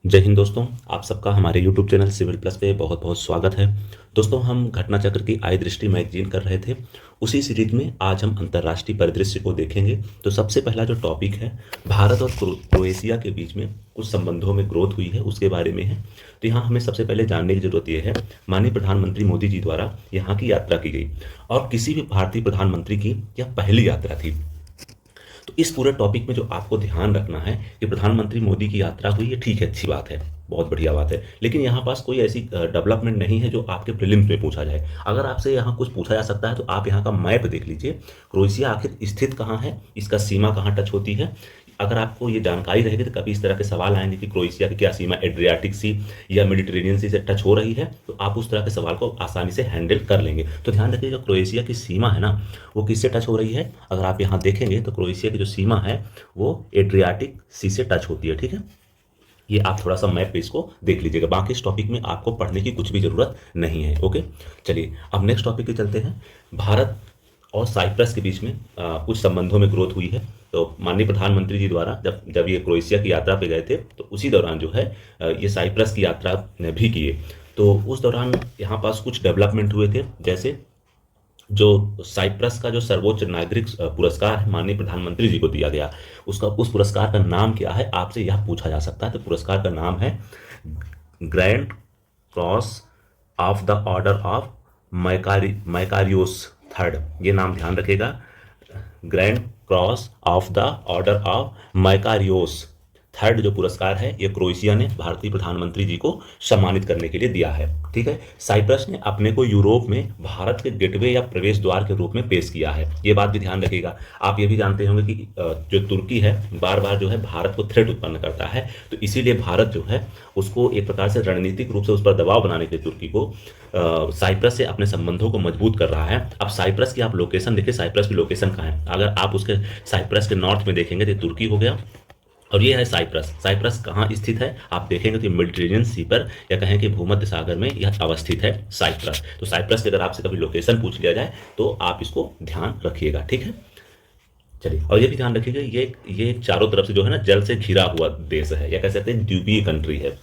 जय हिंद दोस्तों। आप सबका हमारे YouTube चैनल सिविल प्लस पे बहुत बहुत स्वागत है। दोस्तों, हम घटना चक्र की आय दृष्टि मैगजीन कर रहे थे। उसी सीरीज में आज हम अंतर्राष्ट्रीय परिदृश्य को देखेंगे। तो सबसे पहला जो टॉपिक है, भारत और क्रोएशिया के बीच में कुछ संबंधों में ग्रोथ हुई है, उसके बारे में है। तो यहाँ हमें सबसे पहले जानने की जरूरत यह है, माननीय प्रधानमंत्री मोदी जी द्वारा यहाँ की यात्रा की गई और किसी भी भारतीय प्रधानमंत्री की यह पहली यात्रा थी। तो इस पूरे टॉपिक में जो आपको ध्यान रखना है कि प्रधानमंत्री मोदी की यात्रा हुई है, ठीक है, अच्छी बात है, बहुत बढ़िया बात है, लेकिन यहाँ पास कोई ऐसी डेवलपमेंट नहीं है जो आपके प्रीलिम्स में पूछा जाए। अगर आपसे यहाँ कुछ पूछा जा सकता है तो आप यहाँ का मैप देख लीजिए, क्रोएशिया आखिर स्थित कहाँ है, इसका सीमा कहाँ टच होती है। अगर आपको ये जानकारी रहेगी तो कभी इस तरह के सवाल आएंगे कि क्रोएशिया की क्या सीमा एड्रियाटिक सी या मेडिटेरेनियन सी से टच हो रही है, तो आप उस तरह के सवाल को आसानी से हैंडल कर लेंगे। तो ध्यान रखिएगा, क्रोएशिया की सीमा है ना, वो किससे टच हो रही है। अगर आप यहाँ देखेंगे तो क्रोएशिया की जो सीमा है वो एड्रियाटिक सी से टच होती है। ठीक है, ये आप थोड़ा सा मैप पे इसको देख लीजिएगा। बाकी इस टॉपिक में आपको पढ़ने की कुछ भी जरूरत नहीं है। ओके, चलिए अब नेक्स्ट टॉपिक पे चलते हैं। भारत और साइप्रस के बीच में कुछ संबंधों में ग्रोथ हुई है। तो माननीय प्रधानमंत्री जी द्वारा जब जब ये क्रोएशिया की यात्रा पे गए थे तो उसी दौरान जो है ये साइप्रस की यात्रा भी किए। तो उस दौरान यहाँ पास कुछ डेवलपमेंट हुए थे, जैसे जो साइप्रस का जो सर्वोच्च नागरिक पुरस्कार है, माननीय प्रधानमंत्री जी को दिया गया। उसका उस पुरस्कार का नाम क्या है, आपसे यह पूछा जा सकता है। तो पुरस्कार का नाम है grand cross of the order of Makarios third. ये नाम ध्यान रखेगा, grand cross of the order of Makarios third जो पुरस्कार है ये क्रोएशिया ने भारतीय प्रधानमंत्री जी को सम्मानित करने के लिए दिया है। ठीक है, साइप्रस ने अपने को यूरोप में भारत के गेटवे या प्रवेश द्वार के रूप में पेश किया है, ये बात भी ध्यान रखिएगा। आप ये भी जानते होंगे कि जो तुर्की है बार बार जो है भारत को थ्रेट उत्पन्न करता है, तो इसीलिए भारत जो है उसको एक प्रकार से रणनीतिक रूप से उस पर दबाव बनाने के लिए तुर्की को साइप्रस से अपने संबंधों को मजबूत कर रहा है। अब साइप्रस की आप लोकेशन देखिए, साइप्रस की लोकेशन कहाँ है। अगर आप उसके साइप्रस के नॉर्थ में देखेंगे तो तुर्की हो गया और ये है साइप्रस। साइप्रस कहाँ स्थित है आप देखेंगे तो मेडिटेरेनियन सी पर या कहें कि भूमध्य सागर में यह अवस्थित है साइप्रस। तो साइप्रस की अगर आपसे कभी लोकेशन पूछ लिया जाए तो आप इसको ध्यान रखिएगा। ठीक है, चलिए, और ये भी ध्यान रखिएगा ये चारों तरफ से जो है ना जल से घिरा हुआ देश है, या कह सकते हैं द्वीपीय कंट्री है।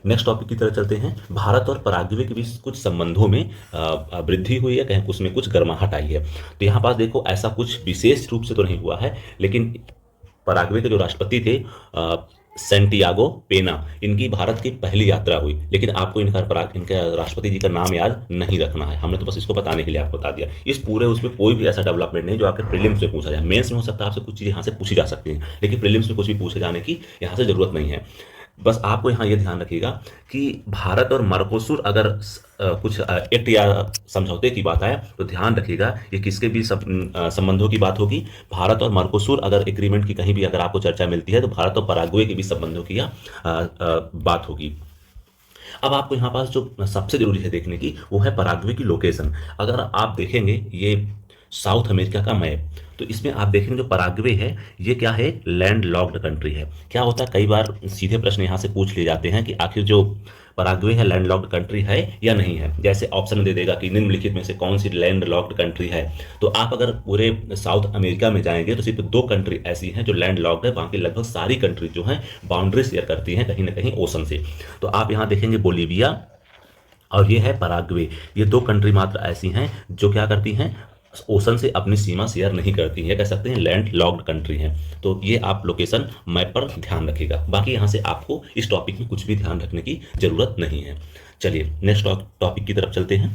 नेक्स्ट टॉपिक की तरफ चलते हैं। भारत और पराग्वे के बीच कुछ संबंधों में वृद्धि हुई है, कहें उसमें कुछ गर्माहट आई है। तो यहाँ पास देखो, ऐसा कुछ विशेष रूप से तो नहीं हुआ है, लेकिन पराग्वे के जो राष्ट्रपति थे सेंटियागो पेना, इनकी भारत की पहली यात्रा हुई, लेकिन आपको इनके राष्ट्रपति जी का नाम याद नहीं रखना है। हमने तो बस इसको बताने के लिए आपको बता दिया। इस पूरे उसमें कोई भी ऐसा डेवलपमेंट नहीं जो आपके प्रीलिम्स में पूछा जाए। मेंस में हो सकता है आपसे कुछ चीज़ें यहाँ से पूछी जा सकती हैं, लेकिन प्रीलिम्स में कुछ भी पूछे जाने की यहाँ से जरूरत नहीं है। बस आपको यहाँ ये ध्यान रखिएगा कि भारत और मर्कोसुर अगर कुछ एक्ट या समझौते की बात आए तो ध्यान रखिएगा ये किसके भी संबंधों की बात होगी। भारत और मर्कोसुर अगर एग्रीमेंट की कहीं भी अगर आपको चर्चा मिलती है तो भारत और पराग्वे के भी संबंधों की बात होगी। अब आपको यहाँ पास जो सबसे जरूरी है देखने की वो है पराग्वे की लोकेशन। अगर आप देखेंगे ये साउथ अमेरिका का मैप, तो इसमें आप देखेंगे जो पराग्वे है ये क्या है, लैंड लॉक्ड कंट्री है। क्या होता है, कई बार सीधे प्रश्न यहाँ से पूछ लिए जाते हैं कि आखिर जो पराग्वे है लैंड लॉक्ड कंट्री है या नहीं है। जैसे ऑप्शन दे देगा कि निम्नलिखित में से कौन सी लैंड लॉक्ड कंट्री है, तो आप अगर पूरे साउथ अमेरिका में जाएंगे तो सिर्फ दो कंट्री ऐसी हैं जो लैंड लॉक्ड है, बाकी लगभग सारी कंट्री जो है बाउंड्री शेयर करती हैं कहीं ना कहीं ओशन से। तो आप यहाँ देखेंगे बोलीविया और ये है पराग्वे, ये दो कंट्री मात्र ऐसी हैं जो क्या करती हैं, ओशन से अपनी सीमा शेयर नहीं करती है, कह सकते हैं लैंड लॉक्ड कंट्री है। तो ये आप लोकेशन मैप पर ध्यान रखिएगा। बाकी यहाँ से आपको इस टॉपिक में कुछ भी ध्यान रखने की जरूरत नहीं है। चलिए नेक्स्ट टॉपिक की तरफ चलते हैं।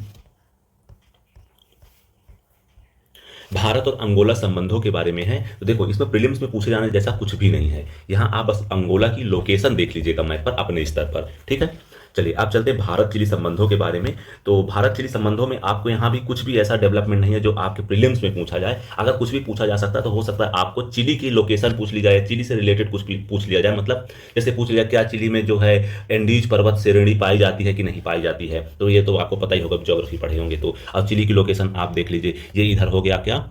भारत और अंगोला संबंधों के बारे में है। तो देखो, इसमें प्रीलिम्स में पूछे जाने जैसा कुछ भी नहीं है। यहाँ आप बस अंगोला की लोकेशन देख लीजिएगा मैप पर अपने स्तर पर। ठीक है, चलिए आप चलते हैं भारत चिली संबंधों के बारे में। तो भारत चिली संबंधों में आपको यहाँ भी कुछ भी ऐसा डेवलपमेंट नहीं है जो आपके प्रीलिम्स में पूछा जाए। अगर कुछ भी पूछा जा सकता है तो हो सकता है आपको चिली की लोकेशन पूछ ली जाए, चिली से रिलेटेड कुछ भी पूछ लिया जाए। मतलब जैसे पूछ लिया क्या चिली में जो है एंडीज पर्वत श्रेणी पाई जाती है कि नहीं पाई जाती है, तो ये तो आपको पता ही होगा, ज्योग्राफी पढ़े होंगे तो। अब चिली की लोकेशन आप देख लीजिए, ये इधर हो गया क्या,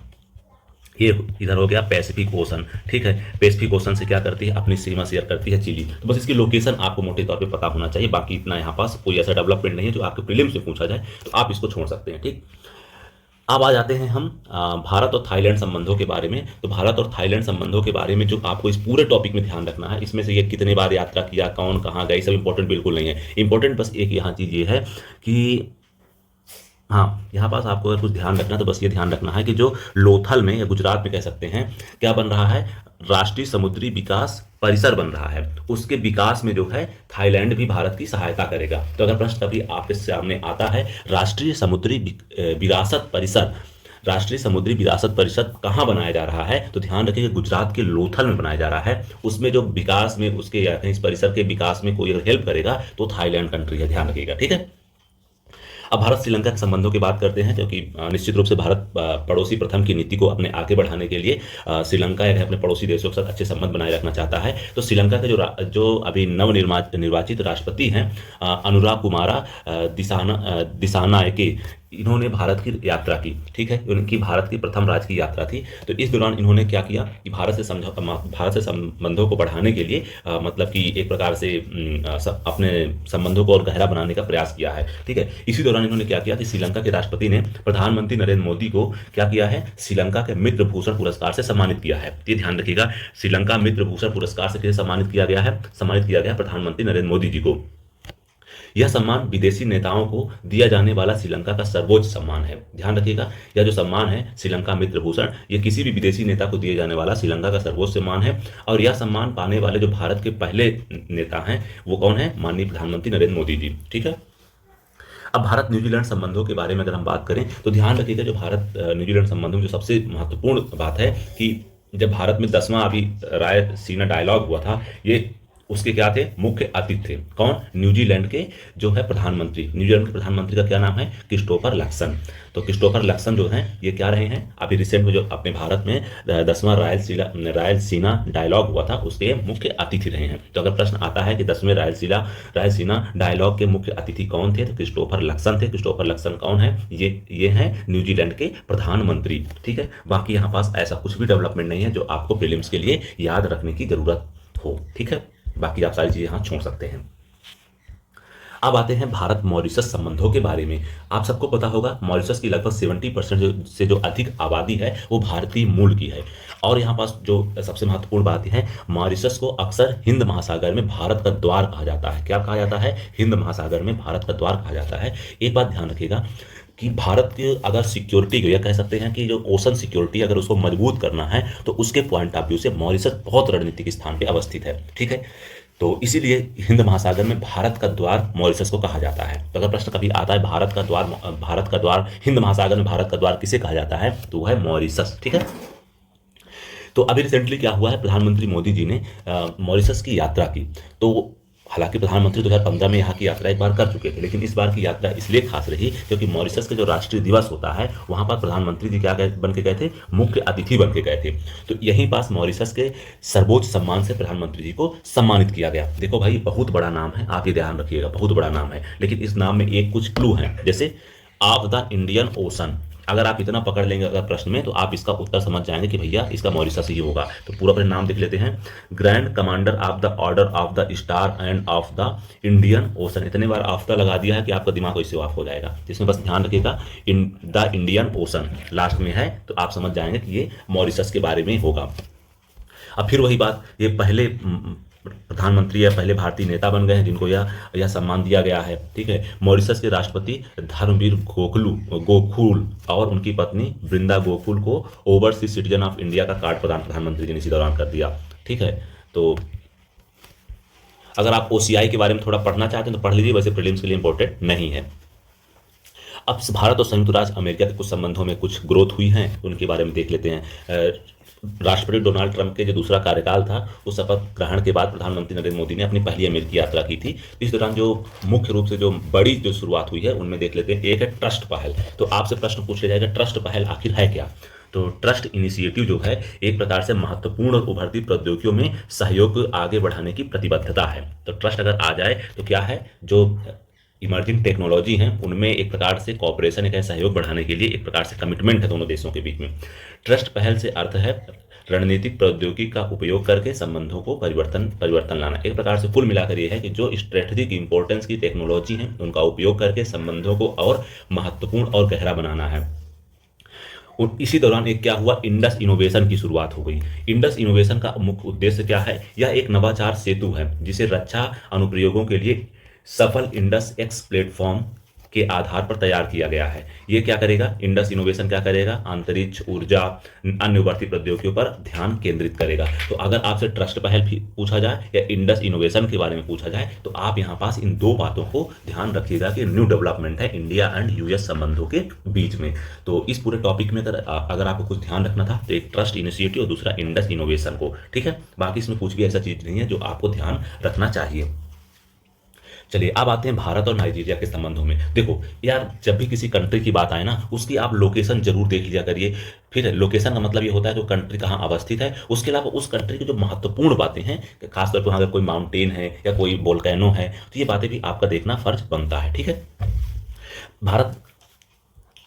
ये इधर हो गया पैसिफिक ओशन। ठीक है, पैसिफिक ओशन से क्या करती है, अपनी सीमा शेयर करती है चिली। तो बस इसकी लोकेशन आपको मोटे तौर पे पता होना चाहिए। बाकी इतना यहाँ पास कोई ऐसा डेवलपमेंट नहीं है जो आपके प्रीलिम्स में पूछा जाए, तो आप इसको छोड़ सकते हैं। ठीक, अब आ जाते हैं हम भारत और थाईलैंड संबंधों के बारे में। तो भारत और थाईलैंड संबंधों के बारे में जो आपको इस पूरे टॉपिक में ध्यान रखना है, इसमें से ये कितने बार यात्रा किया, कौन कहाँ गए, सब इंपॉर्टेंट बिल्कुल नहीं है। इंपॉर्टेंट बस एक यहाँ चीज़ ये है कि हाँ, यहाँ पास आपको अगर कुछ ध्यान रखना है तो बस ये ध्यान रखना है कि जो लोथल में या गुजरात में कह सकते हैं क्या बन रहा है, राष्ट्रीय समुद्री विकास परिसर बन रहा है। उसके विकास में जो है थाईलैंड भी भारत की सहायता करेगा। तो अगर प्रश्न कभी आपके सामने आता है राष्ट्रीय समुद्री विरासत परिसर, राष्ट्रीय समुद्री विरासत परिषद कहाँ बनाया जा रहा है, तो ध्यान रखिए कि गुजरात के लोथल में बनाया जा रहा है। उसमें जो विकास में उसके या इस परिसर के विकास में कोई अगर हेल्प करेगा तो थाईलैंड कंट्री है, ध्यान रखिएगा, ठीक है। अब भारत श्रीलंका के संबंधों की बात करते हैं, क्योंकि निश्चित रूप से भारत पड़ोसी प्रथम की नीति को अपने आगे बढ़ाने के लिए श्रीलंका या अपने पड़ोसी देशों के साथ अच्छे संबंध बनाए रखना चाहता है। तो श्रीलंका के जो अभी निर्वाचित राष्ट्रपति हैं अनुराग कुमारा दिसानायके, इन्होंने भारत की यात्रा की, ठीक है, उनकी भारत की प्रथम राज्य की यात्रा थी। तो इस दौरान इन्होंने क्या किया कि भारत से संबंधों को बढ़ाने के लिए मतलब कि एक प्रकार से अपने संबंधों को और गहरा बनाने का प्रयास किया है, ठीक है। इसी दौरान इन्होंने क्या किया कि श्रीलंका के राष्ट्रपति ने प्रधानमंत्री नरेंद्र मोदी को क्या किया है, श्रीलंका के मित्र भूषण पुरस्कार से सम्मानित किया है। ये ध्यान रखिएगा, श्रीलंका मित्र भूषण पुरस्कार से किसे सम्मानित किया गया है, सम्मानित किया गया प्रधानमंत्री नरेंद्र मोदी जी को। यह सम्मान विदेशी नेताओं को दिया जाने वाला श्रीलंका का सर्वोच्च सम्मान है। ध्यान रखिएगा, यह जो सम्मान है श्रीलंका मित्र भूषण, ये किसी भी विदेशी नेता को दिए जाने वाला श्रीलंका का सर्वोच्च सम्मान है। और यह सम्मान पाने वाले जो भारत के पहले नेता हैं वो कौन है, माननीय प्रधानमंत्री नरेंद्र मोदी जी, ठीक है। अब भारत न्यूजीलैंड संबंधों के बारे में अगर हम बात करें तो ध्यान रखिएगा, जो भारत न्यूजीलैंड संबंधों में जो सबसे महत्वपूर्ण बात है कि जब भारत में 10वां अभी रायसीना डायलॉग हुआ था, ये उसके क्या थे, मुख्य अतिथि थे कौन, न्यूजीलैंड के जो है प्रधानमंत्री। न्यूजीलैंड के प्रधानमंत्री का क्या नाम है, क्रिस्टोफर लक्सन। तो क्रिस्टोफर लक्सन जो हैं ये क्या रहे हैं, अभी रिसेंट में जो अपने भारत में 10वां रायलसीना डायलॉग हुआ था उसके मुख्य अतिथि रहे हैं। तो अगर प्रश्न आता है कि 10वें रायलसीना डायलॉग के मुख्य अतिथि कौन थे, तो क्रिस्टोफर लक्सन थे। क्रिस्टोफर लक्सन कौन है, ये हैं न्यूजीलैंड के प्रधानमंत्री, ठीक है। बाकी यहाँ पास ऐसा कुछ भी डेवलपमेंट नहीं है जो आपको प्रीलिम्स के लिए याद रखने की जरूरत हो, ठीक है। बाकी आप सारी चीजें यहां छोड़ सकते हैं। अब आते हैं भारत मॉरिशस संबंधों के बारे में। आप सबको पता होगा मॉरिशस की लगभग 70% से जो अधिक आबादी है वो भारतीय मूल की है। और यहाँ पास जो सबसे महत्वपूर्ण बात है, मॉरिशस को अक्सर हिंद महासागर में भारत का द्वार कहा जाता है। क्या कहा जाता है, हिंद महासागर में भारत का द्वार कहा जाता है। एक बात ध्यान रखिएगा कि भारत की अगर सिक्योरिटी को, या कह सकते हैं कि जो ओशन सिक्योरिटी अगर उसको मजबूत करना है तो उसके पॉइंट ऑफ व्यू से मॉरिशस बहुत रणनीतिक स्थान पे अवस्थित है, ठीक है। तो इसीलिए हिंद महासागर में भारत का द्वार मॉरिशस को कहा जाता है। तो अगर प्रश्न कभी आता है भारत का द्वार हिंद महासागर में भारत का द्वार किसे कहा जाता है, तो वह है मॉरिशस, ठीक है। तो अभी रिसेंटली क्या हुआ है, प्रधानमंत्री मोदी जी ने मॉरिशस की यात्रा की। तो हालांकि प्रधानमंत्री 2015 में यहाँ की यात्रा एक बार कर चुके थे, लेकिन इस बार की यात्रा इसलिए खास रही क्योंकि मॉरिशस का जो राष्ट्रीय दिवस होता है वहाँ पर प्रधानमंत्री जी क्या बन के गए थे, मुख्य अतिथि बन के गए थे। तो यहीं पास मॉरिशस के सर्वोच्च सम्मान से प्रधानमंत्री जी को सम्मानित किया गया। देखो भाई, बहुत बड़ा नाम है, आप ये ध्यान रखिएगा, बहुत बड़ा नाम है, लेकिन इस नाम में एक कुछ क्लू है, जैसे ऑफ द इंडियन ओशन। अगर आप इतना पकड़ लेंगे अगर प्रश्न में, तो आप इसका उत्तर समझ जाएंगे कि भैया इसका मॉरिशस ही होगा। तो पूरा अपने नाम देख लेते हैं, grand commander of the order of the star end of the Indian ocean. इतने बार ऑफ द लगा दिया है कि आपका दिमाग इससे ऑफ हो जाएगा। इसमें बस ध्यान रखिएगा द इंडियन ओशन लास्ट में है, तो आप समझ जाएंगे कि ये मॉरिशस के बारे में होगा। अब फिर वही बात, ये पहले प्रधानमंत्री या पहले भारतीय नेता बन गए हैं जिनको यह सम्मान दिया गया है, ठीक है। मॉरिशस के राष्ट्रपति धर्मवीर गोकुल और उनकी पत्नी वृंदा गोकुल को ओवरसीज सिटीजन ऑफ इंडिया का कार्ड प्रधानमंत्री जी ने इसी दौरान कर दिया, ठीक है। तो अगर आप ओसीआई के बारे में थोड़ा पढ़ना चाहते हैं तो पढ़ लीजिए, वैसे प्रीलिम्स के लिए इंपॉर्टेंट नहीं है। अब भारत और संयुक्त राज्य अमेरिका के कुछ संबंधों में कुछ ग्रोथ हुई है, उनके बारे में देख लेते हैं। राष्ट्रपति डोनाल्ड ट्रंप के जो दूसरा कार्यकाल था उस शपथ ग्रहण के बाद प्रधानमंत्री नरेंद्र मोदी ने अपनी पहली अमेरिकी यात्रा की थी। इस दौरान जो मुख्य रूप से जो बड़ी जो शुरुआत हुई है उनमें देख लेते हैं। एक है ट्रस्ट पहल। तो आपसे प्रश्न पूछ लिया जाएगा ट्रस्ट पहल आखिर है क्या। तो ट्रस्ट इनिशिएटिव जो है एक प्रकार से महत्वपूर्ण और उभरती प्रौद्योगिकियों में सहयोग आगे बढ़ाने की प्रतिबद्धता है। तो ट्रस्ट अगर आ जाए तो क्या है, जो इमर्जिंग टेक्नोलॉजी हैं उनमें एक प्रकार से कॉपरेशन, एक सहयोग बढ़ाने के लिए एक प्रकार से कमिटमेंट है दोनों देशों के बीच में। ट्रस्ट पहल से अर्थ है रणनीतिक प्रौद्योगिकी का उपयोग करके संबंधों को परिवर्तन लाना। एक प्रकार से कुल मिलाकर यह है कि जो स्ट्रेटेजिक इंपॉर्टेंस की टेक्नोलॉजी है उनका उपयोग करके संबंधों को और महत्वपूर्ण और गहरा बनाना है। और इसी दौरान एक क्या हुआ, इंडस इनोवेशन की शुरुआत हो गई। इंडस इनोवेशन का मुख्य उद्देश्य क्या है, यह एक नवाचार सेतु है जिसे रक्षा अनुप्रयोगों के लिए सफल इंडस एक्स प्लेटफॉर्म के आधार पर तैयार किया गया है। ये क्या करेगा, इंडस इनोवेशन क्या करेगा, अंतरिक्ष, ऊर्जा, अन्य उभरती प्रौद्योगिकियों पर ध्यान केंद्रित करेगा। तो अगर आपसे ट्रस्ट पहल पूछा जाए या इंडस इनोवेशन के बारे में पूछा जाए तो आप यहाँ पास इन दो बातों को ध्यान रखिएगा कि न्यू डेवलपमेंट है इंडिया एंड यूएस संबंधों के बीच में। तो इस पूरे टॉपिक में अगर आपको कुछ ध्यान रखना था तो एक ट्रस्ट इनिशिएटिव और दूसरा इंडस इनोवेशन को, ठीक है। बाकी इसमें कुछ भी ऐसा चीज नहीं है जो आपको ध्यान रखना चाहिए। चलिए अब आते हैं भारत और नाइजीरिया के संबंधों में। देखो यार, जब भी किसी कंट्री की बात आए ना, उसकी आप लोकेशन जरूर देख लिया करिए। फिर लोकेशन का मतलब ये होता है जो कंट्री कहाँ अवस्थित है, उसके अलावा उस कंट्री की जो महत्वपूर्ण बातें हैं, खासतौर पर अगर कोई माउंटेन है या कोई वोल्केनो है, तो ये बातें भी आपका देखना फर्ज बनता है, ठीक है। भारत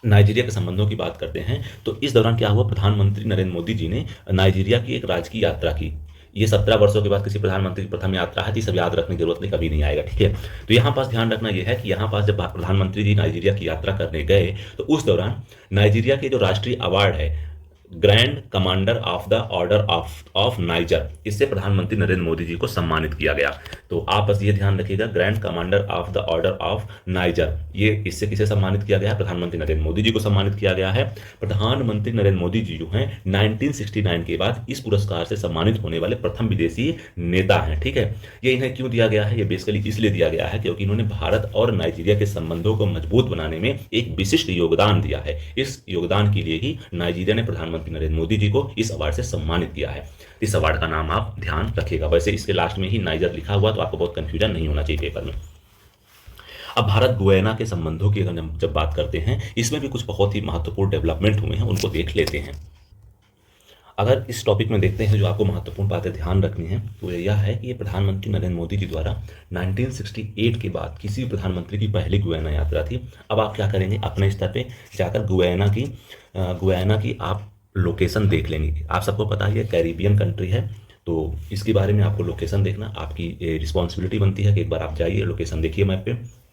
नाइजीरिया के संबंधों की बात करते हैं तो इस दौरान क्या हुआ, प्रधानमंत्री नरेंद्र मोदी जी ने नाइजीरिया की एक राजकीय यात्रा की। ये 17 वर्षों के बाद किसी प्रधानमंत्री की प्रथम यात्रा है, तो सब याद रखने की जरूरत नहीं, कभी नहीं आएगा, ठीक है। तो यहाँ पास ध्यान रखना यह है कि यहाँ पास जब प्रधानमंत्री जी नाइजीरिया की यात्रा करने गए तो उस दौरान नाइजीरिया के जो राष्ट्रीय अवार्ड है grand commander of the order of niger, इससे प्रधानमंत्री नरेंद्र मोदी जी को सम्मानित किया गया। तो आप बस ये ध्यान रखिएगा, grand commander of the order of niger, ये इससे किसे सम्मानित किया गया है, प्रधानमंत्री नरेंद्र मोदी जी को सम्मानित किया गया है। प्रधानमंत्री नरेंद्र मोदी जी जो हैं 1969 के बाद इस पुरस्कार से सम्मानित होने वाले प्रथम विदेशी नेता हैं, ठीक है। ये इन्हें क्यों दिया गया है, ये बेसिकली इसलिए दिया गया है क्योंकि इन्होंने भारत और नाइजीरिया के संबंधों को मजबूत बनाने में एक विशिष्ट योगदान दिया है। इस योगदान के लिए ही नाइजीरिया ने प्रधानमंत्री नरेंद्र मोदी जी को इस अवार्ड से सम्मानित किया है। इस अवार्ड का नाम आप ध्यान रखिएगा, वैसे इसके लास्ट में ही नाइजर लिखा हुआ, तो आपको बहुत कंफ्यूजन नहीं होना चाहिए पेपर में। अब भारत गुयाना के संबंधों की अगर हम जब बात करते हैं, इसमें भी कुछ बहुत ही महत्वपूर्ण डेवलपमेंट हुए हैं, उनको देख लेते हैं। अगर इस टॉपिक में देखते हैं जो आपको महत्वपूर्ण बातें ध्यान रखनी है तो यह है कि ये प्रधानमंत्री नरेंद्र मोदी जी द्वारा 1968 के बाद किसी भी प्रधानमंत्री की पहली गुयाना यात्रा थी। अब आप क्या करेंगे, अपने स्तर पे जाकर गुयाना की आप लोकेशन देख लेंगे। आप सबको पता है ये कैरिबियन कंट्री है, तो इसके बारे में आपको लोकेशन देखना आपकी रिस्पॉन्सिबिलिटी बनती है कि एक बार आप जाइए, लोकेशन देखिए मैप पे।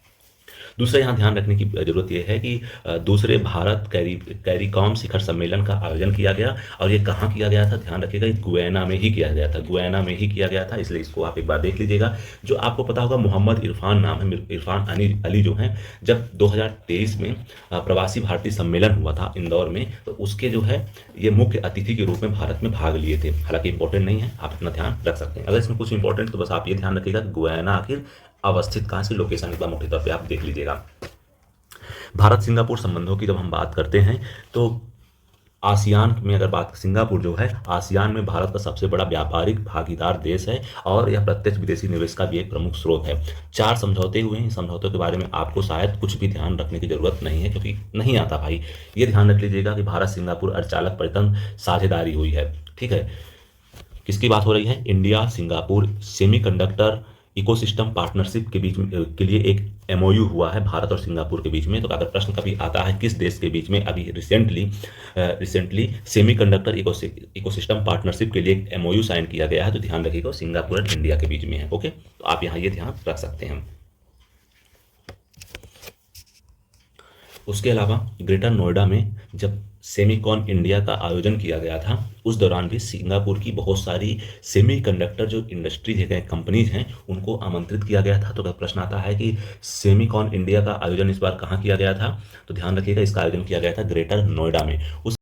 दूसरा यहाँ ध्यान रखने की जरूरत यह है कि दूसरे भारत कैरिकॉम शिखर सम्मेलन का आयोजन किया गया, और ये कहाँ किया गया था, ध्यान रखिएगा, गुयाना में ही किया गया था, गुयाना में ही किया गया था, इसलिए इसको आप एक बार देख लीजिएगा। जो आपको पता होगा मोहम्मद इरफान नाम है, इरफान अली जो हैं, जब 2023 में प्रवासी भारतीय सम्मेलन हुआ था इंदौर में, तो उसके जो है ये मुख्य अतिथि के रूप में भारत में भाग लिए थे। हालांकि इंपॉर्टेंट नहीं है, आप इतना ध्यान रख सकते हैं। अगर इसमें कुछ इंपॉर्टेंट तो बस आप ये ध्यान रखिएगा गुयाना आखिर अवस्थित कहाँ से, लोकेशन एक बार मोटे तौर पे आप देख लीजिएगा। भारत सिंगापुर संबंधों की जब हम बात करते हैं तो आसियान में अगर बात, सिंगापुर जो है आसियान में भारत का सबसे बड़ा व्यापारिक भागीदार देश है और यह प्रत्यक्ष विदेशी निवेश का भी एक प्रमुख स्रोत है। 4 समझौते हुए हैं, समझौतों के बारे में आपको शायद कुछ भी ध्यान रखने की जरूरत नहीं है क्योंकि नहीं आता भाई। ये ध्यान रख लीजिएगा कि भारत सिंगापुर अर्धचालक पर्यटन साझेदारी हुई है, ठीक है। किसकी बात हो रही है, India Singapore semiconductor ecosystem partnership के बीच में के लिए एक एमओयू हुआ है भारत और सिंगापुर के बीच में। तो अगर प्रश्न कभी आता है किस देश के बीच में अभी रिसेंटली सेमीकंडक्टर इकोसिस्टम पार्टनरशिप के लिए एक एमओयू साइन किया गया है, तो ध्यान रखिएगा सिंगापुर और इंडिया के बीच में है। ओके, तो आप यहाँ ये ध्यान रख सकते हैं। उसके अलावा ग्रेटर नोएडा में जब सेमीकॉन इंडिया का आयोजन किया गया था, उस दौरान भी सिंगापुर की बहुत सारी सेमीकंडक्टर जो इंडस्ट्रीज है, कंपनीज हैं, उनको आमंत्रित किया गया था। तो अगर प्रश्न आता है कि सेमीकॉन इंडिया का आयोजन इस बार कहाँ किया गया था, तो ध्यान रखिएगा इसका आयोजन किया गया था ग्रेटर नोएडा में। उस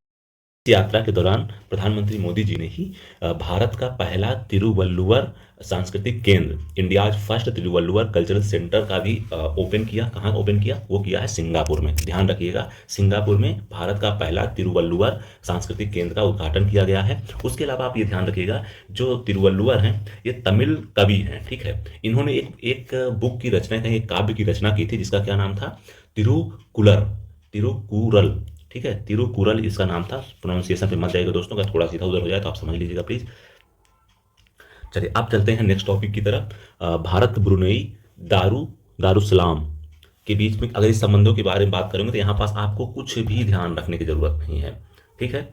यात्रा के दौरान प्रधानमंत्री मोदी जी ने ही भारत का पहला तिरुवल्लुवर सांस्कृतिक केंद्र, India's first Thiruvalluvar cultural centre का भी ओपन किया। कहाँ ओपन किया, वो किया है सिंगापुर में। ध्यान रखिएगा सिंगापुर में भारत का पहला तिरुवल्लुवर सांस्कृतिक केंद्र का उद्घाटन किया गया है। उसके अलावा आप ये ध्यान रखिएगा जो तिरुवल्लुवर हैं ये तमिल कवि हैं, ठीक है। इन्होंने एक बुक की रचना, एक काव्य की रचना की थी जिसका क्या नाम था, तिरुकुरल, ठीक है, तिरुकुरल इसका नाम था। प्रोनाउंसिएशन पे मत जाइएगा दोस्तों, अगर थोड़ा सीधा उधर हो जाए तो आप समझ लीजिएगा प्लीज। चलिए अब चलते हैं नेक्स्ट टॉपिक की तरफ। भारत ब्रुनेई दारुसलाम के बीच में अगर इस संबंधों के बारे में बात करेंगे तो यहाँ पास आपको कुछ भी ध्यान रखने की जरूरत नहीं है, ठीक है।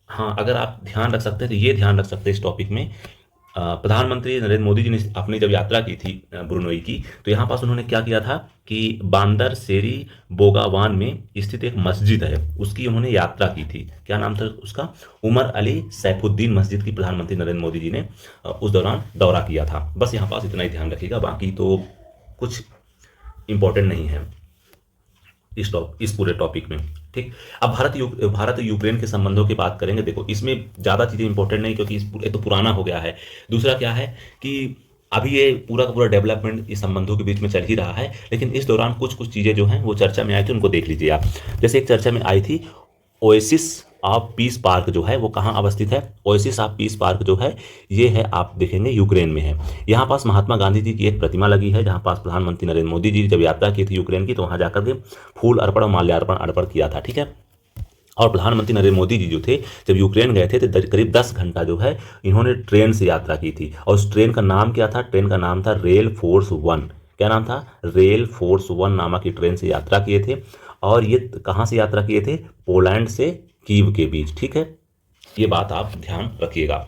हाँ, अगर आप ध्यान रख सकते हैं तो ये ध्यान रख सकते हैं इस टॉपिक में प्रधानमंत्री नरेंद्र मोदी जी ने अपनी जब यात्रा की थी ब्रुनई की, तो यहाँ पास उन्होंने क्या किया था कि बांदर सेरी बोगावान में स्थित एक मस्जिद है, उसकी उन्होंने यात्रा की थी। क्या नाम था उसका? उमर अली सैफुद्दीन मस्जिद की प्रधानमंत्री नरेंद्र मोदी जी ने उस दौरान दौरा किया था। बस यहाँ पास इतना ही ध्यान रखिएगा, बाकी तो कुछ इंपॉर्टेंट नहीं है इस पूरे टॉपिक में। ठीक। अब भारत यूक्रेन के संबंधों की बात करेंगे। देखो, इसमें ज़्यादा चीज़ें इंपॉर्टेंट नहीं, क्योंकि ये तो पुराना हो गया है। दूसरा क्या है कि अभी ये पूरा का पूरा डेवलपमेंट इस संबंधों के बीच में चल ही रहा है, लेकिन इस दौरान कुछ कुछ चीज़ें जो हैं वो चर्चा में आई थी, उनको देख लीजिए आप। जैसे एक चर्चा में आई थी, ओएसिस ऑफ पीस पार्क जो है वो कहाँ अवस्थित है? ओएसिस ऑफ पीस पार्क जो है ये है, आप देखेंगे, यूक्रेन में है। यहाँ पास महात्मा गांधी जी की एक प्रतिमा लगी है, जहाँ पास प्रधानमंत्री नरेंद्र मोदी जी जब यात्रा की थी यूक्रेन की, तो वहाँ जाकर के फूल अर्पण और माल्यार्पण अर्पण किया था। ठीक है। और प्रधानमंत्री नरेंद्र मोदी जी जो थे, जब यूक्रेन गए थे तो करीब 10 घंटा जो है इन्होंने ट्रेन से यात्रा की थी। और उस ट्रेन का नाम क्या था? ट्रेन का नाम था रेल फोर्स वन। क्या नाम था? रेल फोर्स वन नामक की ट्रेन से यात्रा किए थे। और ये कहाँ से यात्रा किए थे? पोलैंड से कीव के बीच। ठीक है, ये बात आप ध्यान रखिएगा।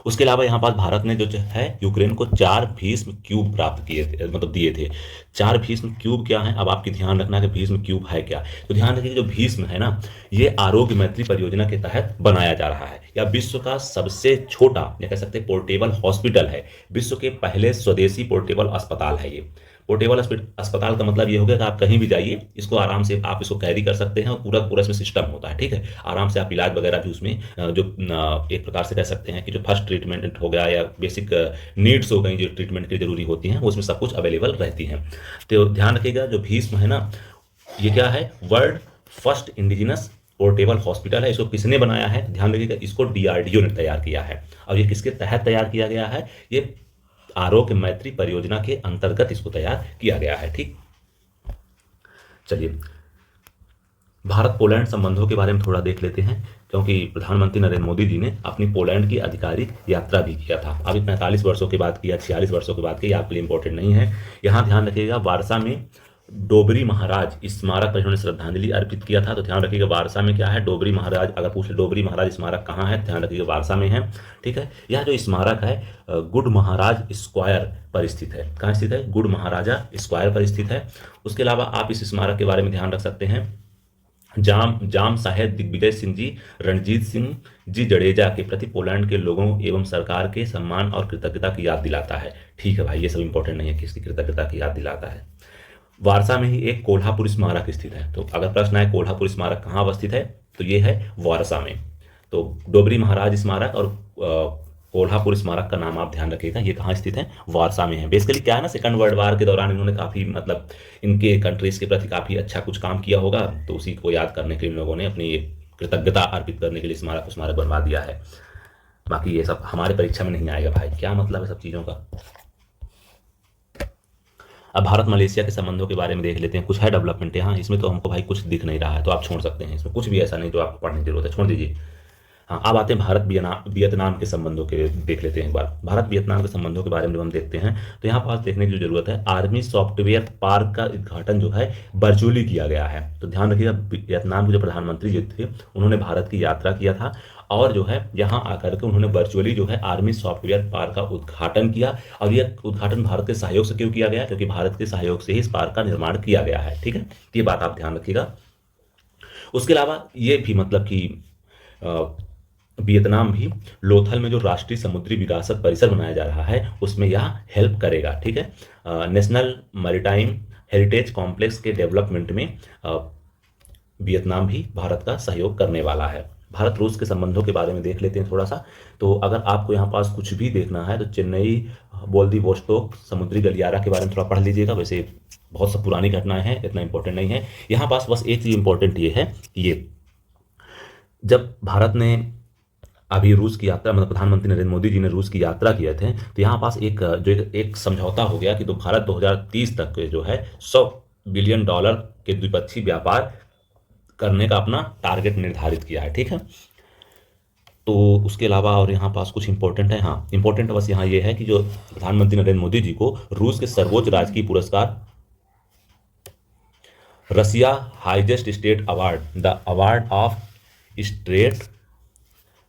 उसके अलावा यहाँ पास भारत ने जो है यूक्रेन को 4 भीष्म क्यूब प्राप्त किए थे, मतलब दिए थे। 4 भीष्म क्यूब क्या है? अब आपकी ध्यान रखना है कि भीष्म क्यूब है क्या। तो ध्यान रखिए, जो भीष्म है ना, ये आरोग्य मैत्री परियोजना के तहत बनाया जा रहा है, या विश्व का सबसे छोटा, या कह सकते हैं पोर्टेबल हॉस्पिटल है। विश्व के पहले स्वदेशी पोर्टेबल अस्पताल है ये। पोर्टेबल अस्पताल का मतलब ये हो गया कि आप कहीं भी जाइए, इसको आराम से आप इसको कैरी कर सकते हैं, और पूरा पूरा इसमें सिस्टम होता है। ठीक है, आराम से आप इलाज वगैरह भी उसमें जो एक प्रकार से कह सकते हैं कि जो फर्स्ट ट्रीटमेंट हो गया या बेसिक नीड्स हो गई जो ट्रीटमेंट की जरूरी होती हैं, वो उसमें सब कुछ अवेलेबल रहती हैं। तो ध्यान रखिएगा, जो भीष्म है ना, ये क्या है? World first indigenous portable hospital है। इसको किसने बनाया है? ध्यान रखिएगा, इसको डीआरडीओ ने तैयार किया है। और ये किसके तहत तैयार किया गया है? ये आरोग्य मैत्री परियोजना के अंतर्गत इसको तैयार किया गया है। ठीक, चलिए भारत पोलैंड संबंधों के बारे में थोड़ा देख लेते हैं, क्योंकि प्रधानमंत्री नरेंद्र मोदी जी ने अपनी पोलैंड की आधिकारिक यात्रा भी किया था। अभी 45 वर्षों के बाद किया, 46 वर्षों के बाद किया, आपके लिए इंपॉर्टेंट नहीं है। यहाँ ध्यान रखिएगा, वारसा में डोबरी महाराज स्मारक पर इन्होंने श्रद्धांजलि अर्पित किया था। तो ध्यान रखिएगा, वारसा में क्या है? डोबरी महाराज, अगर पूछ ले डोबरी महाराज स्मारक कहाँ है, ध्यान रखिएगा वारसा में है। ठीक है, यह जो स्मारक है गुड महाराज स्क्वायर पर स्थित है। कहाँ स्थित है? गुड महाराजा स्क्वायर पर स्थित है। उसके अलावा आप इस स्मारक के बारे में ध्यान रख सकते हैं, जाम साहेब दिग्विजय सिंह जी, रणजीत सिंह जी जडेजा के प्रति पोलैंड के लोगों एवं सरकार के सम्मान और कृतज्ञता की याद दिलाता है। ठीक है भाई, ये सब इंपॉर्टेंट नहीं है, किसकी कृतज्ञता की याद दिलाता है। वारसा में ही एक कोल्हापुर स्मारक स्थित है। तो अगर प्रश्न है कोल्हापुर स्मारक कहाँ अवस्थित है, तो ये है वारसा में। तो डोबरी महाराज स्मारक और कोल्हापुर स्मारक का नाम आप ध्यान रखिएगा, ये कहाँ स्थित है? वारसा में है। बेसिकली क्या है ना, सेकंड वर्ल्ड वार के दौरान इन्होंने काफ़ी, मतलब इनके कंट्रीज के प्रति काफ़ी अच्छा कुछ काम किया होगा, तो उसी को याद करने के लिए इन लोगों ने अपनी कृतज्ञता अर्पित करने के लिए स्मारक बनवा दिया है। बाकी ये सब हमारे परीक्षा में नहीं आएगा भाई, क्या मतलब है सब चीज़ों का। अब भारत मलेशिया के संबंधों के बारे में देख लेते हैं। कुछ है डेवलपमेंट यहाँ, इसमें तो हमको भाई कुछ दिख नहीं रहा है, तो आप छोड़ सकते हैं, इसमें कुछ भी ऐसा नहीं जो आपको पढ़ने की जरूरत है, छोड़ दीजिए। हाँ, अब आते हैं भारत वियतनाम के संबंधों के, देख लेते हैं एक बार। भारत वियतनाम के संबंधों के बारे में जब हम देखते हैं, तो यहाँ पास देखने की जो जरूरत है, आर्मी सॉफ्टवेयर पार्क का उद्घाटन जो है वर्चुअली किया गया है। तो ध्यान रखिएगा, वियतनाम के जो प्रधानमंत्री जी थे, उन्होंने भारत की यात्रा किया था, और जो है यहाँ आकर के उन्होंने वर्चुअली जो है आर्मी सॉफ्टवेयर पार्क का उद्घाटन किया। और यह उद्घाटन भारत के सहयोग से क्यों किया गया? क्योंकि भारत के सहयोग से ही इस पार्क का निर्माण किया गया है। ठीक है, ये बात आप ध्यान रखिएगा। उसके अलावा ये भी, मतलब कि वियतनाम भी लोथल में जो राष्ट्रीय समुद्री विरासत परिसर बनाया जा रहा है, उसमें यह हेल्प करेगा। ठीक है, नेशनल मैरीटाइम हेरिटेज कॉम्प्लेक्स के डेवलपमेंट में वियतनाम भी भारत का सहयोग करने वाला है। भारत रूस के संबंधों के बारे में देख लेते हैं थोड़ा सा। तो अगर आपको यहाँ पास कुछ भी देखना है, तो चेन्नई व्लादिवोस्तोक समुद्री गलियारा के बारे में थोड़ा पढ़ लीजिएगा। वैसे बहुत सब पुरानी घटनाएं हैं, इतना इंपॉर्टेंट नहीं है। यहाँ पास बस एक चीज़ इंपॉर्टेंट ये है, ये जब भारत ने अभी रूस की यात्रा, मतलब प्रधानमंत्री नरेंद्र मोदी जी ने रूस की यात्रा किए थे, तो यहाँ पास एक समझौता हो गया कि तो भारत 2030 तक जो है $100 बिलियन के द्विपक्षीय व्यापार करने का अपना टारगेट निर्धारित किया है। ठीक है, तो उसके अलावा और यहाँ पास कुछ इंपॉर्टेंट है। हाँ, इंपॉर्टेंट बस यहाँ ये है कि जो प्रधानमंत्री नरेंद्र मोदी जी को रूस के सर्वोच्च राजकीय पुरस्कार Russia highest state award, the award of state,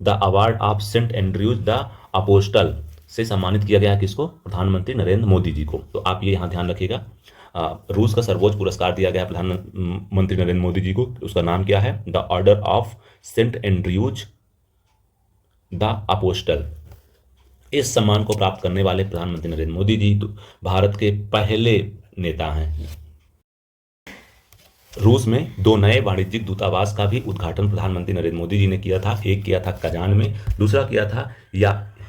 the award of Saint Andrews, the apostle से सम्मानित किया गया है किसको? प्रधानमंत्री नरेंद्र मोदी जी को। तो आप ये यहाँ ध्यान रखिएगा। रूस का सर्वोच्च पुरस्कार दिया गया है प्रधानमंत्री नरेंद्र मोदी जी को, उसका नाम क्या है? The order of Saint Andrews the Apostle. इस सम्मान को प्राप्त करने वाले प्रधानमंत्री नरेंद्र मोदी जी तो भारत के पहले नेता हैं। रूस में 2 नए वाणिज्यिक दूतावास का भी उद्घाटन प्रधानमंत्री नरेंद्र मोदी जी ने किया था। एक किया था कजान में, दूसरा किया था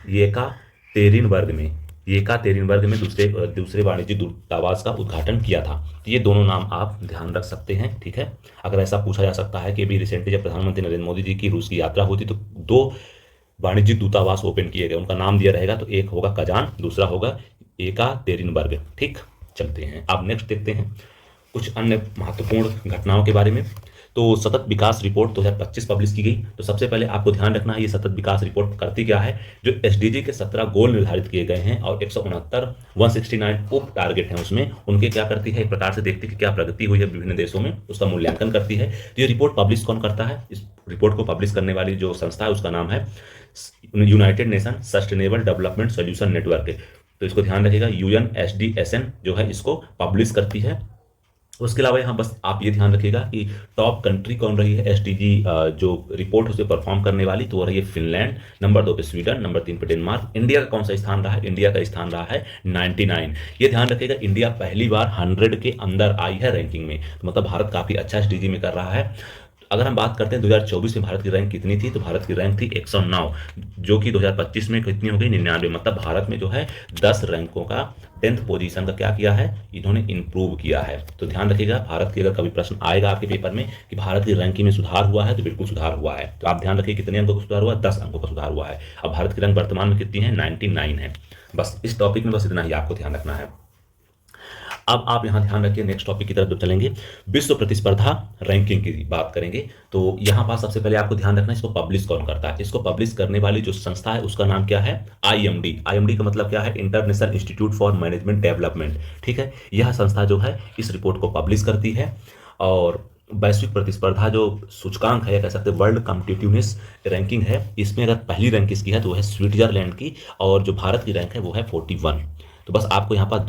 येकातेरिनबर्ग में। येकातेरिनबर्ग में दूसरे वाणिज्यिक दूतावास का उद्घाटन किया था। तो ये दोनों नाम आप ध्यान रख सकते हैं, ठीक है। अगर ऐसा पूछा जा सकता है कि अभी रिसेंटली जब प्रधानमंत्री नरेंद्र मोदी जी की रूस की यात्रा हुई थी तो 2 वाणिज्यिक दूतावास ओपन किए गए, उनका नाम दिया रहेगा। तो एक होगा कजान, दूसरा होगा येकातेरिनबर्ग, ठीक। चलते हैं अब नेक्स्ट देखते हैं कुछ अन्य महत्वपूर्ण घटनाओं के बारे में। तो सतत विकास रिपोर्ट 2025 पब्लिश की गई। तो सबसे पहले आपको ध्यान रखना है ये सतत विकास रिपोर्ट करती क्या है। जो एसडीजी के 17 गोल निर्धारित किए गए हैं और 169 उप टारगेट हैं उसमें, उनके क्या करती है, एक प्रकार से देखती है कि क्या प्रगति हुई है विभिन्न देशों में, उसका मूल्यांकन करती है। तो ये रिपोर्ट पब्लिश कौन करता है? इस रिपोर्ट को पब्लिश करने वाली जो संस्था है उसका नाम है United nation sustainable development solution network. तो इसको ध्यान रखिएगा, UNSDSN जो है इसको पब्लिश करती है। उसके अलावा यहाँ बस आप ये ध्यान रखिएगा कि टॉप कंट्री कौन रही है एसडीजी जो रिपोर्ट उसे परफॉर्म करने वाली, तो वो रही है फिनलैंड, नंबर 2 पे स्वीडन, नंबर 3 पे डेनमार्क। इंडिया का कौन सा स्थान रहा है? इंडिया का स्थान रहा है 99। ये ध्यान रखिएगा, इंडिया पहली बार 100 के अंदर आई है रैंकिंग में, तो मतलब भारत काफी अच्छा एसडीजी में कर रहा है। अगर हम बात करते हैं 2024 में भारत की रैंक कितनी थी, तो भारत की रैंक थी 109, जो कि 2025 में कितनी हो गई? 99। मतलब भारत में जो है 10 रैंकों का 10th पोजीशन का क्या किया है, इन्होंने इंप्रूव किया है। तो ध्यान रखिएगा, भारत की अगर कभी प्रश्न आएगा आपके पेपर में कि भारत की रैंकिंग में सुधार हुआ है, तो बिल्कुल सुधार हुआ है। तो आप ध्यान रखिए कितने अंकों का सुधार हुआ? 10 अंकों का सुधार हुआ है। अब भारत की रैंक वर्तमान में कितनी है? 99 है। बस इस टॉपिक में बस इतना ही आपको ध्यान रखना है। अब आप यहां ध्यान रखिए, नेक्स्ट टॉपिक की तरफ जो चलेंगे, विश्व प्रतिस्पर्धा रैंकिंग की बात करेंगे। तो यहां पर सबसे पहले आपको ध्यान रखना है इसको पब्लिश कौन करता है। इसको पब्लिश करने वाली जो संस्था है उसका नाम क्या है? IMD। IMD का मतलब क्या है? International institute for management development, ठीक है। यह संस्था जो है इस रिपोर्ट को पब्लिश करती है। और वैश्विक प्रतिस्पर्धा जो सूचकांक है, कह सकते हैं वर्ल्ड कॉम्पिटिटिवनेस रैंकिंग है, इसमें अगर पहली रैंक किसकी है तो वो है स्विट्जरलैंड की, और जो भारत की रैंक है वो है 41। तो बस आपको यहाँ पर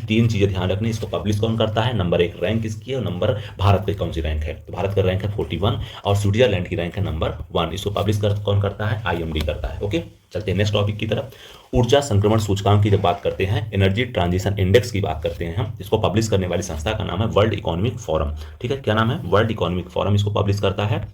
3 चीजें ध्यान रखनी। इसको पब्लिश कौन करता है? नंबर 1 रैंक किसकी है और नंबर भारत की कौन सी रैंक है। तो भारत का रैंक है 41 और स्विट्जरलैंड की रैंक है नंबर 1। इसको पब्लिश कौन करता है? IMD करता है। ओके, चलते हैं नेक्स्ट टॉपिक की तरफ। ऊर्जा संक्रमण सूचकांक की जब बात करते हैं, एनर्जी ट्रांजिशन इंडेक्स की बात करते हैं हम। इसको पब्लिश करने वाली संस्था का नाम है वर्ल्ड इकोनॉमिक फोरम, ठीक है। क्या नाम है? वर्ल्ड इकोनॉमिक फोरम इसको पब्लिश करता है।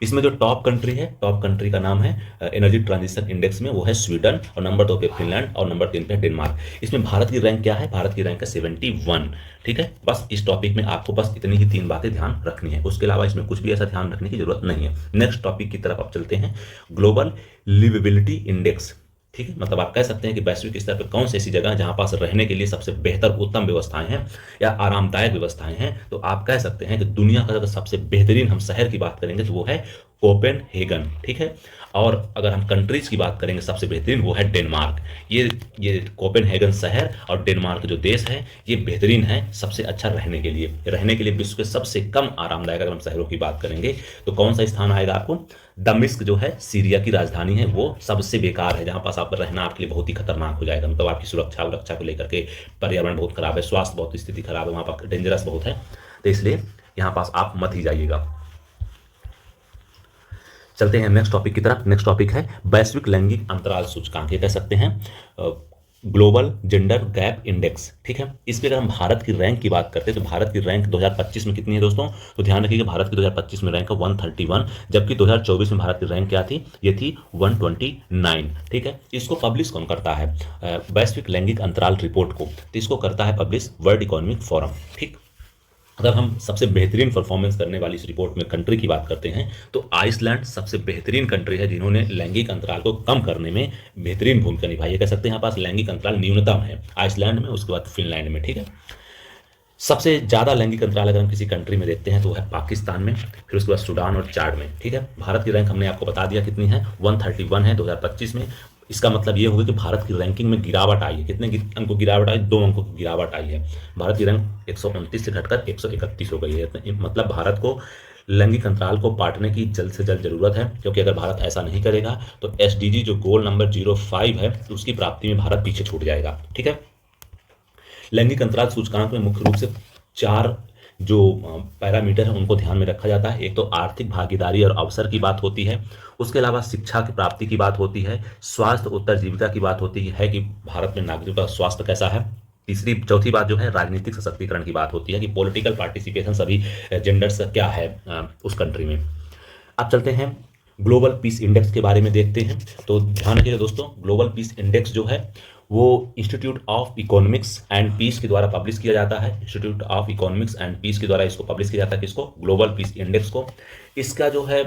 इसमें जो टॉप कंट्री है, टॉप कंट्री का नाम है एनर्जी ट्रांजिशन इंडेक्स में, वो है स्वीडन, और नंबर 2 पे फिनलैंड, और नंबर 3 पे डेनमार्क। इसमें भारत की रैंक क्या है? भारत की रैंक है 71, ठीक है। बस इस टॉपिक में आपको बस इतनी ही 3 बातें ध्यान रखनी है, उसके अलावा इसमें कुछ भी ऐसा ध्यान रखने की जरूरत नहीं है। नेक्स्ट टॉपिक की तरफ आप चलते हैं, ग्लोबल लिवेबिलिटी इंडेक्स, ठीक है। मतलब आप कह सकते हैं कि वैश्विक स्तर पर कौन सी ऐसी जगह जहां पास रहने के लिए सबसे बेहतर उत्तम व्यवस्थाएं हैं या आरामदायक व्यवस्थाएं हैं। तो आप कह सकते हैं कि दुनिया का अगर सबसे बेहतरीन हम शहर की बात करेंगे तो वो है कोपेनहेगन, ठीक है। और अगर हम कंट्रीज की बात करेंगे सबसे बेहतरीन वो है डेनमार्क। ये कोपेनहेगन शहर और डेनमार्क जो देश है ये बेहतरीन है सबसे अच्छा रहने के लिए विश्व के सबसे कम आरामदायक अगर हम शहरों की बात करेंगे तो कौन सा स्थान आएगा आपको? दमिश्क जो है सीरिया की राजधानी है, वो सबसे बेकार है, जहां पास आपका रहना आपके लिए बहुत ही खतरनाक हो जाएगा। मतलब आपकी सुरक्षा को लेकर के पर्यावरण बहुत खराब है, स्वास्थ्य बहुत स्थिति खराब है, वहां पर डेंजरस बहुत है, तो इसलिए यहाँ पास आप मत ही जाइएगा। चलते हैं नेक्स्ट टॉपिक की तरफ। नेक्स्ट टॉपिक है वैश्विक लैंगिक अंतराल सूचकांक, ये कह सकते हैं ग्लोबल जेंडर गैप इंडेक्स, ठीक है। इस पे अगर हम भारत की रैंक की बात करते हैं तो भारत की रैंक 2025 में कितनी है दोस्तों? तो ध्यान रखिएगा, भारत की 2025 में रैंक है 131, जबकि 2024 में भारत की रैंक क्या थी? ये थी 129, ठीक है। इसको पब्लिश कौन करता है? वैश्विक लैंगिक अंतराल रिपोर्ट को, तो इसको करता है पब्लिश वर्ल्ड इकोनॉमिक फोरम, ठीक। अगर हम सबसे बेहतरीन परफॉर्मेंस करने वाली इस रिपोर्ट में कंट्री की बात करते हैं तो आइसलैंड सबसे बेहतरीन कंट्री है जिन्होंने लैंगिक अंतराल को कम करने में बेहतरीन भूमिका निभाई है। कह सकते हैं यहाँ पास लैंगिक अंतराल न्यूनतम है आइसलैंड में, उसके बाद फिनलैंड में, ठीक है। सबसे ज्यादा लैंगिक अंतराल अगर हम किसी कंट्री में देखते हैं तो वो है पाकिस्तान में, फिर उसके बाद सूडान और चाड में, ठीक है। भारत की रैंक हमने आपको बता दिया कितनी है, 131 है 2025 में। इसका मतलब ये होगा कि भारत की रैंकिंग में गिरावट आई है। कितने अंकों की गिरावट आई? 2 अंकों की गिरावट आई है। भारत की रैंक 129 से घटकर 131 हो गई है। मतलब भारत को लैंगिक अंतराल को बांटने की जल्द से जल्द जरूरत है, क्योंकि अगर भारत ऐसा नहीं करेगा तो एसडीजी जो गोल नंबर 05 है तो उसकी प्राप्ति में भारत पीछे छूट जाएगा। ठीक है। लैंगिक अंतराल सूचकांक में मुख्य रूप से 4 जो पैरामीटर है उनको ध्यान में रखा जाता है। एक तो आर्थिक भागीदारी और अवसर की बात होती है, उसके अलावा शिक्षा की प्राप्ति की बात होती है, स्वास्थ्य उत्तरजीविता की बात होती है कि भारत में नागरिकों का स्वास्थ्य कैसा है। तीसरी चौथी बात जो है राजनीतिक सशक्तिकरण की बात होती है कि पॉलिटिकल पार्टिसिपेशन सभी जेंडर्स क्या है उस कंट्री में। अब चलते हैं ग्लोबल पीस इंडेक्स के बारे में देखते हैं। तो ध्यान रखिएगा दोस्तों, ग्लोबल पीस इंडेक्स जो है वो Institute of Economics and Peace के द्वारा पब्लिश किया जाता है। Institute of Economics and Peace के द्वारा इसको पब्लिश किया जाता है, किसको, ग्लोबल पीस इंडेक्स को। इसका जो है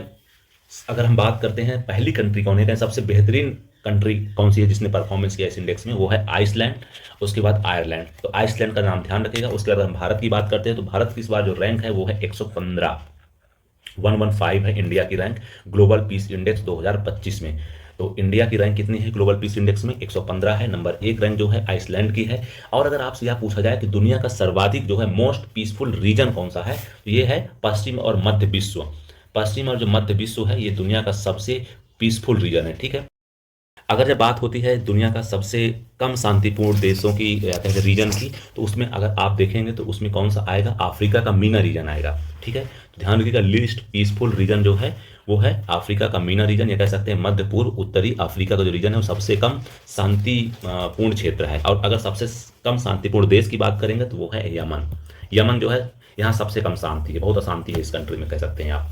अगर हम बात करते हैं पहली कंट्री कौन है, सबसे बेहतरीन कंट्री कौन सी है जिसने परफॉर्मेंस किया इस इंडेक्स में, वो है आइसलैंड, उसके बाद आयरलैंड। तो आइसलैंड का नाम ध्यान रखिएगा। उसके बाद हम भारत की बात करते हैं तो भारत की इस बार जो रैंक है वो है 115 है इंडिया की रैंक ग्लोबल पीस इंडेक्स 2025 में। तो इंडिया की रैंक कितनी है ग्लोबल पीस इंडेक्स में, 115 है। नंबर 1 रैंक जो है आइसलैंड की है। और अगर आपसे यह पूछा जाए कि दुनिया का सर्वाधिक जो है मोस्ट पीसफुल रीजन कौन सा है, तो ये है पश्चिम और मध्य विश्व। पश्चिम और जो मध्य विश्व है ये दुनिया का सबसे पीसफुल रीजन है। ठीक है। अगर जब बात होती है दुनिया का सबसे कम शांतिपूर्ण देशों की या कहते हैं रीजन की, तो उसमें अगर आप देखेंगे तो उसमें कौन सा आएगा, अफ्रीका का मीना रीजन आएगा। ठीक है। तो ध्यान रखिएगा लीस्ट पीसफुल रीजन जो है वो है अफ्रीका का मीना रीजन, या कह सकते हैं मध्य पूर्व उत्तरी अफ्रीका का जो रीजन है वो सबसे कम शांतिपूर्ण क्षेत्र है। और अगर सबसे कम शांतिपूर्ण देश की बात करेंगे तो वो है यमन। यमन जो है यहाँ सबसे कम शांति है, बहुत अशांति है इस कंट्री में, कह सकते हैं आप।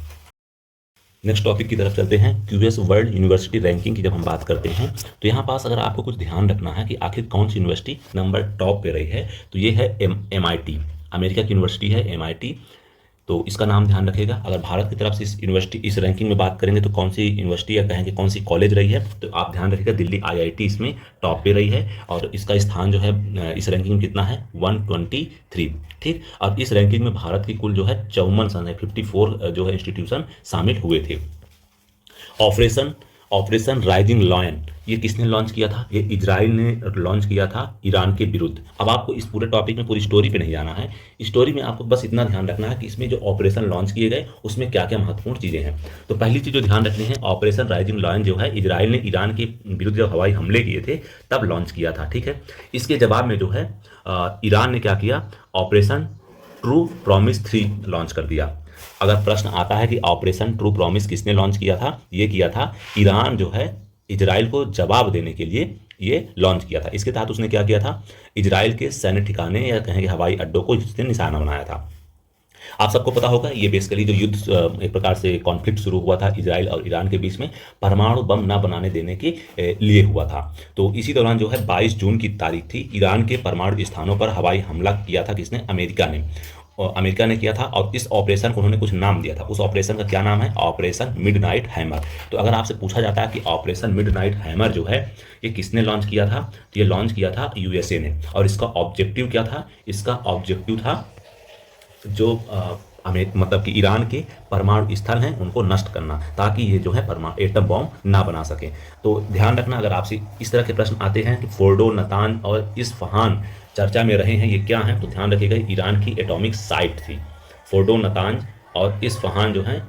नेक्स्ट टॉपिक की तरफ चलते हैं। क्यूएस वर्ल्ड यूनिवर्सिटी रैंकिंग की जब हम बात करते हैं तो यहाँ पास अगर आपको कुछ ध्यान रखना है कि आखिर कौन सी यूनिवर्सिटी नंबर टॉप पे रही है, तो ये है MIT, अमेरिका की यूनिवर्सिटी है MIT। तो इसका नाम ध्यान रखिएगा। अगर भारत की तरफ से इस यूनिवर्सिटी इस रैंकिंग में बात करेंगे तो कौन सी यूनिवर्सिटी या कहेंगे कौन सी कॉलेज रही है, तो आप ध्यान रखिएगा दिल्ली IIT इसमें टॉप पे रही है। और इसका स्थान जो है इस रैंकिंग में कितना है, 123। ठीक। और इस रैंकिंग में भारत की कुल जो है 54 जो है इंस्टीट्यूशन शामिल हुए थे। ऑपरेशन राइजिंग लायन ये किसने लॉन्च किया था, ये इजराइल ने लॉन्च किया था ईरान के विरुद्ध। अब आपको इस पूरे टॉपिक में पूरी स्टोरी पे नहीं जाना है, स्टोरी में आपको बस इतना ध्यान रखना है कि इसमें जो ऑपरेशन लॉन्च किए गए उसमें क्या क्या महत्वपूर्ण चीज़ें हैं। तो पहली चीज़ जो ध्यान रखनी है, ऑपरेशन राइजिंग लायन जो है इजराइल ने ईरान के विरुद्ध जब हवाई हमले किए थे तब लॉन्च किया था। ठीक है। इसके जवाब में जो है ईरान ने क्या किया, ऑपरेशन ट्रू प्रॉमिस 3 लॉन्च कर दिया। अगर प्रश्न आता है कि ऑपरेशन ट्रू प्रॉमिस किसने लॉन्च किया था, ये किया था ईरान जो है इजराइल को जवाब देने के लिए ये लॉन्च किया था। इसके तहत उसने क्या किया था, इजराइल के सैन्य ठिकाने या कहेंगे हवाई अड्डों को इसने निशाना बनाया था। आप सबको पता होगा ये बेसिकली जो युद्ध एक प्रकार से कॉन्फ्लिक्ट शुरू हुआ था इजराइल और ईरान के बीच में, परमाणु बम ना बनाने देने के लिए हुआ था। तो इसी दौरान जो है 22 जून की तारीख थी, ईरान के परमाणु स्थानों पर हवाई हमला किया था किसने, अमेरिका ने किया था। और इस ऑपरेशन को उन्होंने कुछ नाम दिया था, उस ऑपरेशन का क्या नाम है, ऑपरेशन मिडनाइट हैमर। तो अगर आपसे पूछा जाता है कि ऑपरेशन मिडनाइट हैमर जो है ये किसने लॉन्च किया था, तो ये लॉन्च किया था USA ने। और इसका ऑब्जेक्टिव क्या था, इसका ऑब्जेक्टिव था जो मतलब कि ईरान के परमाणु स्थल हैं उनको नष्ट करना, ताकि ये जो है परमाणु एटम बॉम्ब ना बना सके। तो ध्यान रखना अगर आपसे इस तरह के प्रश्न आते हैं कि फोर्डो, नतांज और इस्फहान चर्चा में रहे हैं, ये क्या हैं, तो ध्यान रखिएगा ईरान की एटॉमिक साइट थी। फोर्डो, नतांज और इस्फहान जो हैं,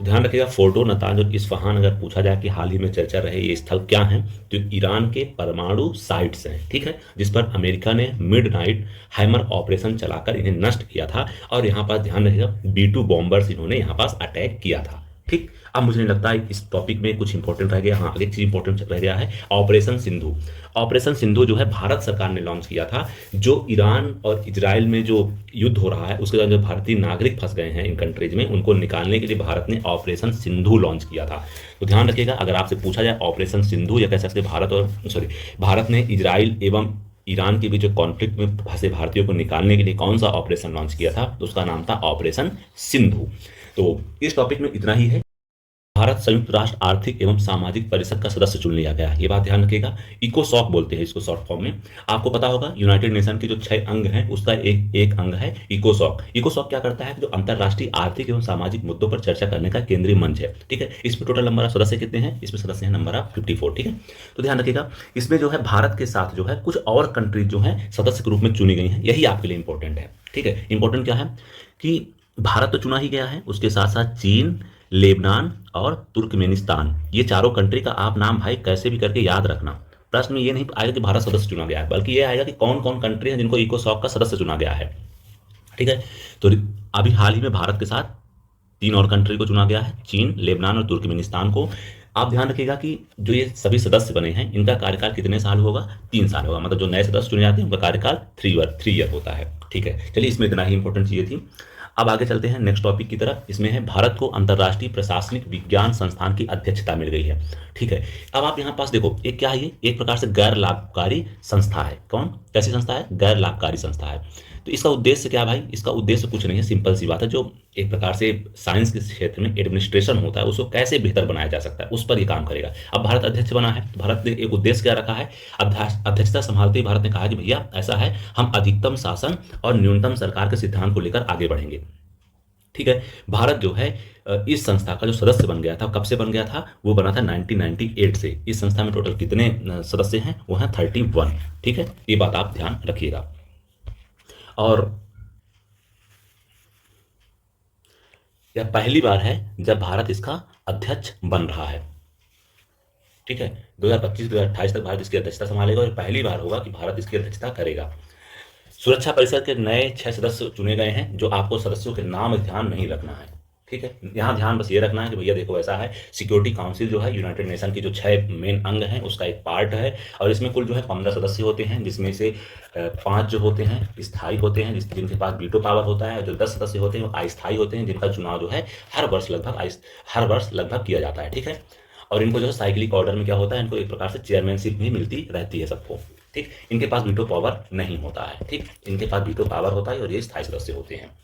तो ध्यान रखिएगा फोर्डो, नतांज और इस्फहान अगर पूछा जाए कि हाल ही में चर्चा रहे ये स्थल क्या हैं, तो ईरान के परमाणु साइट्स हैं। ठीक है। जिस पर अमेरिका ने मिडनाइट हैमर ऑपरेशन चलाकर इन्हें नष्ट किया था। और यहाँ पर ध्यान रखिएगा B2 बॉम्बर्स इन्होंने यहाँ पास अटैक किया था। ठीक। अब मुझे नहीं लगता है इस टॉपिक में कुछ इंपॉर्टेंट रह गया। हाँ, एक चीज इंपॉर्टेंट रह गया है, ऑपरेशन सिंधु। ऑपरेशन सिंधु जो है भारत सरकार ने लॉन्च किया था। जो ईरान और इजराइल में जो युद्ध हो रहा है उसके दौरान जो भारतीय नागरिक फंस गए हैं इन कंट्रीज में, उनको निकालने के लिए भारत ने ऑपरेशन सिंधु लॉन्च किया था। तो ध्यान रखिएगा अगर आपसे पूछा जाए ऑपरेशन सिंधु, या कह सकते भारत ने इजराइल एवं ईरान के बीच जो कॉन्फ्लिक्ट में फंसे भारतीयों को निकालने के लिए कौन सा ऑपरेशन लॉन्च किया था, तो उसका नाम था ऑपरेशन सिंधु। तो इस टॉपिक में इतना ही है। भारत संयुक्त राष्ट्र आर्थिक एवं सामाजिक परिषद का सदस्य चुन लिया गया, ये बात ध्यान रखिएगा। इकोसॉक बोलते हैं इसको शॉर्ट फॉर्म में। आपको पता होगा यूनाइटेड नेशन के जो 6 अंग हैं उसका एक अंग है इकोसॉक। इकोसॉक क्या करता है, जो अंतरराष्ट्रीय आर्थिक एवं सामाजिक मुद्दों पर चर्चा करने का केंद्रीय मंच है। ठीक है। इसमें टोटल नंबर ऑफ सदस्य कितने हैं, इसमें सदस्य हैं नंबर ऑफ 54। ठीक है। तो ध्यान रखिएगा इसमें जो है भारत के साथ जो है कुछ और कंट्रीज जो है सदस्य के रूप में चुनी गई हैं, यही आपके लिए इंपॉर्टेंट है। ठीक है। इंपॉर्टेंट क्या है कि भारत तो चुना ही गया है, उसके साथ साथ चीन, लेबनान और तुर्कमेनिस्तान, ये चारों कंट्री का आप नाम भाई कैसे भी करके याद रखना। प्रश्न में ये नहीं आएगा कि भारत सदस्य चुना गया है, बल्कि ये आएगा कि कौन कौन कंट्री है जिनको इकोसॉक का सदस्य चुना गया है। ठीक है। तो अभी हाल ही में भारत के साथ 3 और कंट्री को चुना गया है, चीन, लेबनान और तुर्कमेनिस्तान को। आप ध्यान रखिएगा कि जो ये सभी सदस्य बने हैं इनका कार्यकाल कितने साल होगा, 3 साल होगा। मतलब जो नए सदस्य चुने जाते हैं उनका कार्यकाल 3 ईयर होता है। ठीक है, चलिए इसमें इतना ही इंपॉर्टेंट चीजें थी। अब आगे चलते हैं नेक्स्ट टॉपिक की तरफ। इसमें है भारत को अंतर्राष्ट्रीय प्रशासनिक विज्ञान संस्थान की अध्यक्षता मिल गई है। ठीक है। अब आप यहाँ पास देखो, एक क्या है, ये एक प्रकार से गैर लाभकारी संस्था है। कौन, कैसी संस्था है, गैर लाभकारी संस्था है। तो इसका उद्देश्य क्या भाई, इसका उद्देश्य कुछ नहीं है, सिंपल सी बात है। जो एक प्रकार से साइंस के क्षेत्र में एडमिनिस्ट्रेशन होता है उसको कैसे बेहतर बनाया जा सकता है उस पर ये काम करेगा। अब भारत अध्यक्ष बना है तो भारत ने एक उद्देश्य क्या रखा है, अध्यक्षता संभालते ही भारत ने कहा कि भैया ऐसा है, हम अधिकतम शासन और न्यूनतम सरकार के सिद्धांत को लेकर आगे बढ़ेंगे। ठीक है। भारत जो है इस संस्था का जो सदस्य बन गया था, कब से बन गया था, वो बना था 1998 से। इस संस्था में टोटल कितने सदस्य हैं, वो हैं 31। ठीक है, ये बात आप ध्यान रखिएगा। और यह पहली बार है जब भारत इसका अध्यक्ष बन रहा है। ठीक है, 2025-2028 तक भारत इसकी अध्यक्षता संभालेगा और पहली बार होगा कि भारत इसकी अध्यक्षता करेगा। सुरक्षा परिषद के नए 6 सदस्य चुने गए हैं, जो आपको सदस्यों के नाम ध्यान नहीं रखना है। ठीक है, यहाँ ध्यान बस ये रखना है कि भैया देखो ऐसा है, सिक्योरिटी काउंसिल जो है यूनाइटेड नेशन की जो 6 मेन अंग हैं उसका एक पार्ट है, और इसमें कुल जो है 15 सदस्य होते हैं, जिसमें से 5 जो होते हैं स्थायी होते हैं, जिनके पास वीटो पावर होता है, और जो 10 सदस्य होते हैं वो अस्थायी होते हैं, जिनका चुनाव जो है हर वर्ष लगभग किया जाता है। ठीक है, और इनको जो है साइक्लिक ऑर्डर में क्या होता है, इनको एक प्रकार से चेयरमैनशिप भी मिलती रहती है सबको। ठीक, इनके पास वीटो पावर नहीं होता है। ठीक, इनके पास वीटो पावर होता है और ये स्थायी सदस्य होते हैं।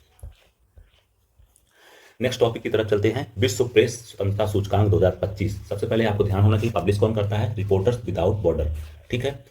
नेक्स्ट टॉपिक की तरफ चलते हैं, विश्व प्रेस स्वतंत्रता सूचकांक 2025। सबसे पहले आपको ध्यान होना चाहिए पब्लिश कौन करता है, रिपोर्टर्स विदाउट बॉर्डर। ठीक है,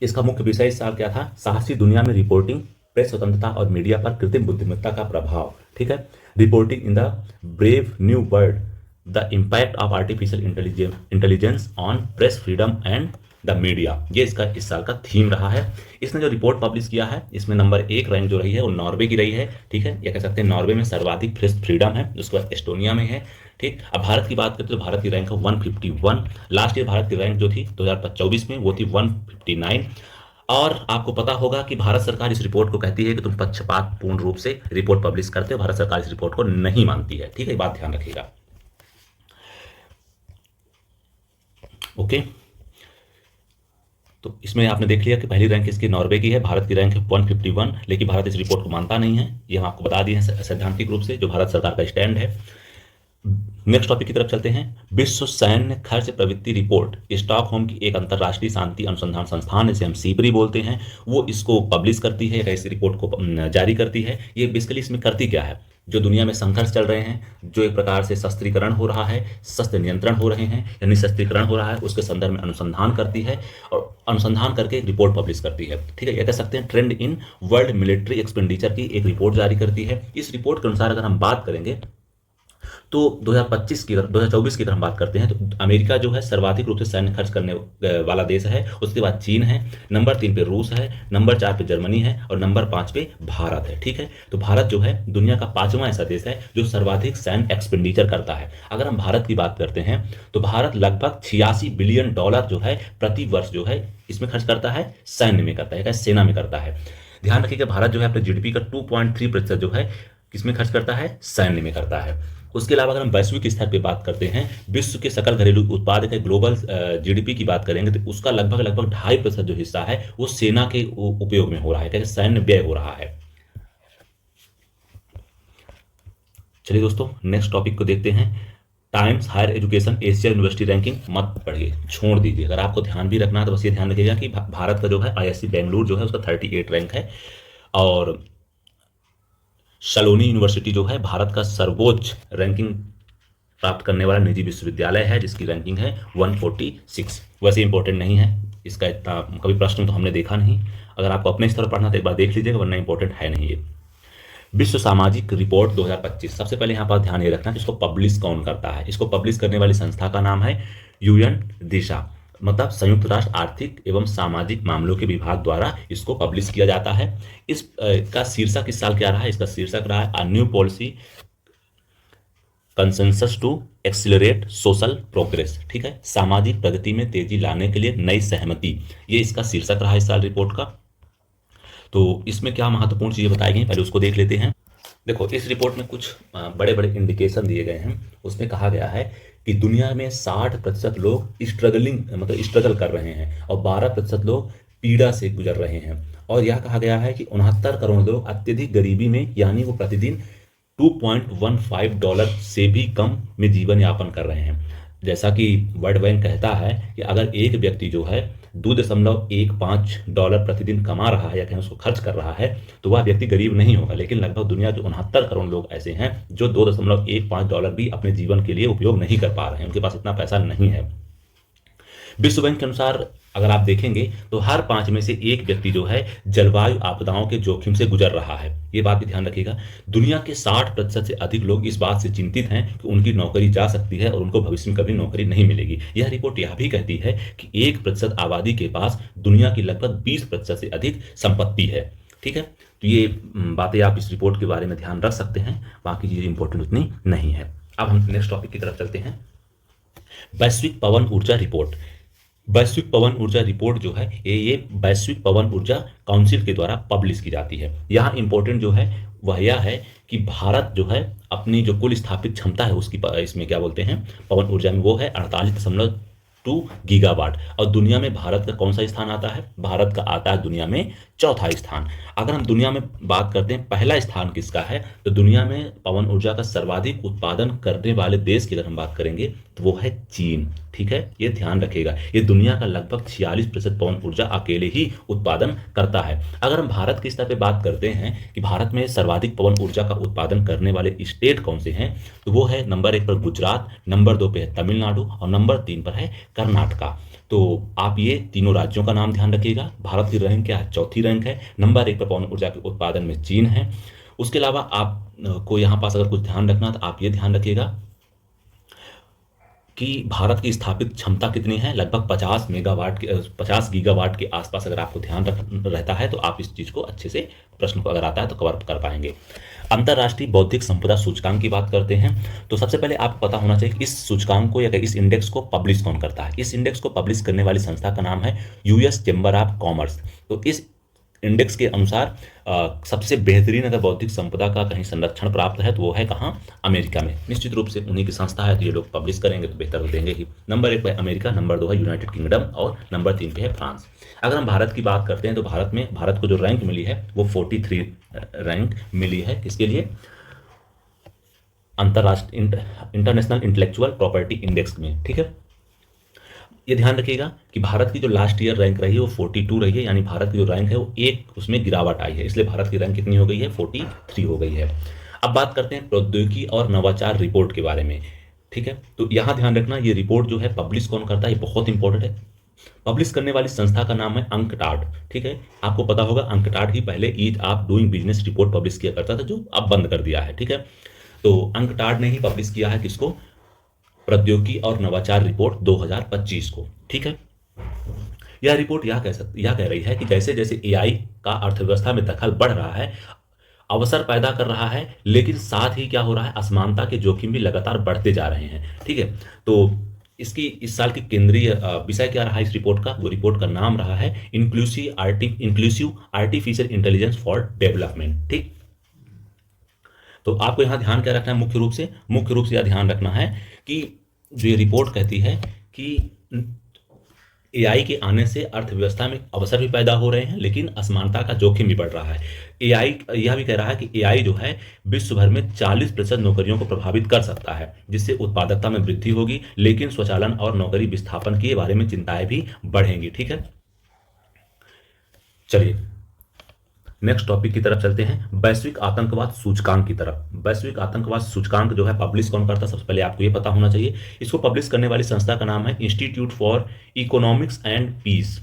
इसका मुख्य विषय इस साल क्या था, साहसी दुनिया में रिपोर्टिंग, प्रेस स्वतंत्रता और मीडिया पर कृत्रिम बुद्धिमत्ता का प्रभाव। ठीक है, reporting in the brave new world, the impact of artificial intelligence on press freedom and the media, ये इसका इस साल का थीम रहा है। इसने जो रिपोर्ट पब्लिश किया है इसमें नंबर 1 रैंक जो रही है वो नॉर्वे की रही है। ठीक है, ये कह सकते हैं नॉर्वे में सर्वाधिक प्रेस फ्रीडम है, उसके बाद एस्टोनिया में है। ठीक, अब भारत की बात करते तो भारत की रैंक है 151। लास्ट ईयर भारत की रैंक जो थी 2024 में वो थी 159। और आपको पता होगा कि भारत सरकार इस रिपोर्ट को कहती है कि तुम पक्षपातपूर्ण रूप से रिपोर्ट पब्लिश करते हो, भारत सरकार इस रिपोर्ट को नहीं मानती है। ठीक है, ये बात ध्यान रखिएगा। ओके, तो इसमें आपने देख लिया कि पहली रैंक इसकी नॉर्वे की है, भारत की रैंक है 151, लेकिन भारत इस रिपोर्ट को मानता नहीं है। ये हम आपको बता दिए हैं सैद्धांतिक रूप से जो भारत सरकार का स्टैंड है। नेक्स्ट टॉपिक की तरफ चलते हैं, विश्व सैन्य खर्च प्रवृत्ति रिपोर्ट, स्टॉकहोम की एक अंतर्राष्ट्रीय शांति अनुसंधान संस्थान जिसे हम सीपरी बोलते हैं, वो इसको पब्लिश करती है, ऐसी रिपोर्ट को जारी करती है। ये बेसिकली इसमें करती क्या है, जो दुनिया में संघर्ष चल रहे हैं, जो एक प्रकार से शस्त्रीकरण हो रहा है, शस्त्र नियंत्रण हो रहे हैं या निशस्त्रीकरण हो रहा है, उसके संदर्भ में अनुसंधान करती है और अनुसंधान करके एक रिपोर्ट पब्लिश करती है। ठीक है, ये कह सकते हैं trend in world military expenditure की एक रिपोर्ट जारी करती है। इस रिपोर्ट के अनुसार अगर हम बात करेंगे तो 2024 की अगर हम बात करते हैं तो अमेरिका जो है सर्वाधिक रूप से सैन्य खर्च करने वाला देश है, उसके बाद चीन है, नंबर 3 पे रूस है, नंबर 4 पे जर्मनी है और नंबर 5 पे भारत है। ठीक है, तो भारत जो है दुनिया का 5वां ऐसा देश है जो सर्वाधिक सैन्य एक्सपेंडिचर करता है। अगर हम भारत की बात करते हैं तो भारत लगभग $86 बिलियन जो है प्रति वर्ष जो है इसमें खर्च करता है, सैन्य में करता है, सेना में करता है। ध्यान रखिएगा भारत जो है अपने जीडीपी का 2.3% जो है किसमें खर्च करता है, सैन्य में करता है। उसके अलावा अगर हम वैश्विक स्तर पे बात करते हैं, विश्व के सकल घरेलू उत्पाद के ग्लोबल जीडीपी की बात करेंगे तो उसका लगभग 2.5% जो हिस्सा है वो सेना के उपयोग में हो रहा है, सैन्य व्यय हो रहा है। चलिए दोस्तों नेक्स्ट टॉपिक को देखते हैं, Times Higher Education Asia University Ranking मत पढ़िए, छोड़ दीजिए। अगर आपको ध्यान भी रखना है तो बस ये ध्यान रखिएगा कि भारत का जो है आईआईएससी बेंगलुरु जो है उसका 38 रैंक है, और शालोनी यूनिवर्सिटी जो है भारत का सर्वोच्च रैंकिंग प्राप्त करने वाला निजी विश्वविद्यालय है, जिसकी रैंकिंग है 146। वैसे इंपॉर्टेंट नहीं है इसका इतना, कभी प्रश्न तो हमने देखा नहीं। अगर आपको अपने स्तर पर पढ़ना तो एक बार देख लीजिएगा, वरना इंपॉर्टेंट है नहीं ये। विश्व सामाजिक रिपोर्ट 2025, सबसे पहले यहाँ पर ध्यान ये रखना कि इसको पब्लिश कौन करता है। इसको पब्लिश करने वाली संस्था का नाम है यूएन दिशा। मतलब संयुक्त राष्ट्र आर्थिक एवं सामाजिक मामलों के विभाग द्वारा इसको पब्लिश किया जाता है। इस का शीर्षक इस साल क्या रहा है? इसका शीर्षक रहा है a new policy consensus to accelerate social progress. ठीक है, सामाजिक प्रगति में तेजी लाने के लिए नई सहमति, ये इसका शीर्षक रहा इस साल रिपोर्ट का। तो इसमें क्या महत्वपूर्ण चीजें बताई गई, पहले उसको देख लेते हैं। देखो, इस रिपोर्ट में कुछ बड़े बड़े इंडिकेशन दिए गए हैं। उसमें कहा गया है कि दुनिया में 60% लोग स्ट्रगल कर रहे हैं और 12% लोग पीड़ा से गुजर रहे हैं। और यह कहा गया है कि 69 करोड़ लोग अत्यधिक गरीबी में, यानी वो प्रतिदिन $2.15 से भी कम में जीवन यापन कर रहे हैं। जैसा कि वर्ल्ड बैंक कहता है कि अगर एक व्यक्ति जो है $2.15 प्रतिदिन कमा रहा है या कहीं उसको खर्च कर रहा है तो वह व्यक्ति गरीब नहीं होगा। लेकिन लगभग दुनिया के 69 करोड़ लोग ऐसे हैं जो $2.15 भी अपने जीवन के लिए उपयोग नहीं कर पा रहे हैं, उनके पास इतना पैसा नहीं है। विश्व बैंक के अनुसार अगर आप देखेंगे तो हर 5 में से एक व्यक्ति जो है जलवायु आपदाओं के जोखिम से गुजर रहा है। ये बात भी ध्यान रखिएगा। दुनिया के 60% से अधिक लोग इस बात से चिंतित हैं कि उनकी नौकरी जा सकती है और उनको भविष्य में कभी नौकरी नहीं मिलेगी। यह रिपोर्ट यह भी कहती है कि 1% आबादी के पास दुनिया की लगभग 20% से अधिक संपत्ति है। ठीक है, तो ये बातें आप इस रिपोर्ट के बारे में ध्यान रख सकते हैं, बाकी चीजें इंपॉर्टेंट उतनी नहीं है। अब हम नेक्स्ट टॉपिक की तरफ चलते हैं। वैश्विक पवन ऊर्जा रिपोर्ट। वैश्विक पवन ऊर्जा रिपोर्ट जो है ये वैश्विक पवन ऊर्जा काउंसिल के द्वारा पब्लिश की जाती है। यहाँ इंपॉर्टेंट जो है वह यह है कि भारत जो है अपनी जो कुल स्थापित क्षमता है उसकी इसमें क्या बोलते हैं पवन ऊर्जा में, वो है 48.2 गीगावाट। और दुनिया में भारत का कौन सा स्थान आता है? भारत का आता है दुनिया में चौथा स्थान। अगर हम दुनिया में बात करते हैं पहला स्थान किसका है, तो दुनिया में पवन ऊर्जा का सर्वाधिक उत्पादन करने वाले देश की अगर हम बात करेंगे तो वो है चीन। ठीक है, ये ध्यान रखिएगा। ये दुनिया का लगभग 46% पवन ऊर्जा अकेले ही उत्पादन करता है। अगर हम भारत के स्तर पे बात करते हैं कि भारत में सर्वाधिक पवन ऊर्जा का उत्पादन करने वाले स्टेट कौन से हैं, तो वो है नंबर 1 पर गुजरात, नंबर 2 पे है तमिलनाडु और नंबर 3 पर है कर्नाटका। तो आप ये तीनों राज्यों का नाम ध्यान रखिएगा। भारत की रैंक क्या है? चौथी रैंक है। नंबर 1 पर पवन ऊर्जा के उत्पादन में चीन है। उसके अलावा आप को यहाँ पास अगर कुछ ध्यान रखना तो आप ये ध्यान रखिएगा कि भारत की स्थापित क्षमता कितनी है, लगभग 50 गीगावाट के आसपास। अगर आपको ध्यान रहता है तो आप इस चीज को अच्छे से, प्रश्न को अगर आता है तो कवर कर पाएंगे। अंतर्राष्ट्रीय बौद्धिक संपदा सूचकांक की बात करते हैं तो सबसे पहले आपको पता होना चाहिए कि इस सूचकांक को या इस इंडेक्स को पब्लिश कौन करता है। इस इंडेक्स को पब्लिश करने वाली संस्था का नाम है यूएस चैम्बर ऑफ कॉमर्स। तो इस इंडेक्स के अनुसार सबसे बेहतरीन अगर बौद्धिक संपदा का कहीं संरक्षण प्राप्त है तो वो है कहाँ? अमेरिका में। निश्चित रूप से उन्हीं की संस्था है तो ये लोग पब्लिश करेंगे तो बेहतर देंगे ही। नंबर 1 पे अमेरिका, नंबर 2 है यूनाइटेड किंगडम और नंबर 3 पे है फ्रांस। अगर हम भारत की बात करते हैं तो भारत को जो रैंक मिली है वो 43 रैंक मिली है। किसके लिए? अंतरराष्ट्रीय इंटरनेशनल इंटेलेक्चुअल प्रॉपर्टी इंडेक्स में। ठीक है, ये ध्यान रखिएगा कि भारत की जो लास्ट ईयर रैंक रही है वो 42 रही है, यानी भारत की जो रैंक है वो एक उसमें गिरावट आई है, इसलिए भारत की रैंक कितनी हो गई है? 43 हो गई है। अब बात करते हैं प्रौद्योगिकी और नवाचार रिपोर्ट के बारे में। ठीक है, तो यहां ध्यान रखना ये रिपोर्ट जो है पब्लिश कौन करता है, ये बहुत इंपॉर्टेंट है। पब्लिश करने वाली संस्था का नाम है अंकटाड। ठीक है, आपको पता होगा अंकटाड ही पहले ease of doing business report publish किया करता था, जो अब बंद कर दिया है। ठीक है, तो अंकटाड ने ही पब्लिश किया है किसको? प्रौद्योगिकी और नवाचार रिपोर्ट 2025 को। ठीक है, यह रिपोर्ट यह कह रही है कि जैसे जैसे एआई का अर्थव्यवस्था में दखल बढ़ रहा है, अवसर पैदा कर रहा है, लेकिन साथ ही क्या हो रहा है? असमानता के जोखिम भी लगातार बढ़ते जा रहे हैं। ठीक है, तो इसकी इस साल की केंद्रीय विषय क्या रहा इस रिपोर्ट का? वो रिपोर्ट का नाम रहा है inclusive artificial intelligence for development. ठीक, तो आपको यहां ध्यान क्या रखना है? मुख्य रूप से यह ध्यान रखना है कि जो ये रिपोर्ट कहती है कि एआई के आने से अर्थव्यवस्था में अवसर भी पैदा हो रहे हैं, लेकिन असमानता का जोखिम भी बढ़ रहा है। एआई यह भी कह रहा है कि एआई जो है विश्व भर में 40% नौकरियों को प्रभावित कर सकता है, जिससे उत्पादकता में वृद्धि होगी, लेकिन स्वचालन और नौकरी विस्थापन के बारे में चिंताएं भी बढ़ेंगी। ठीक है, चलिए नेक्स्ट टॉपिक की तरफ चलते हैं, वैश्विक आतंकवाद सूचकांक की तरफ। वैश्विक आतंकवाद सूचकांक जो है पब्लिश कौन करता है? सबसे पहले आपको ये पता होना चाहिए। इसको पब्लिश करने वाली संस्था का नाम है Institute for Economics and Peace.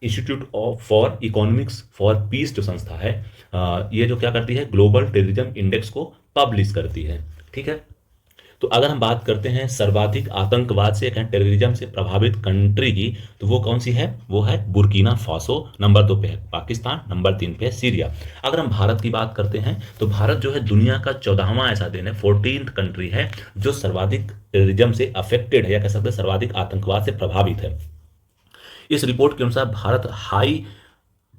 Institute for Economics for Peace जो संस्था है ये जो क्या करती है? ग्लोबल टेररिज्म इंडेक्स को पब्लिश करती है। ठीक है, तो अगर हम बात करते हैं सर्वाधिक आतंकवाद से या टेररिज्म से प्रभावित कंट्री की, तो वो कौन सी है? वो है बुर्किना फासो। नंबर 2 पे है पाकिस्तान, नंबर 3 पे है सीरिया। अगर हम भारत की बात करते हैं तो भारत जो है दुनिया का 14वां ऐसा देश है, 14th कंट्री है जो सर्वाधिक टेररिज्म से अफेक्टेड है, या कह सकते हैं सर्वाधिक आतंकवाद से प्रभावित है। इस रिपोर्ट के अनुसार Bharat high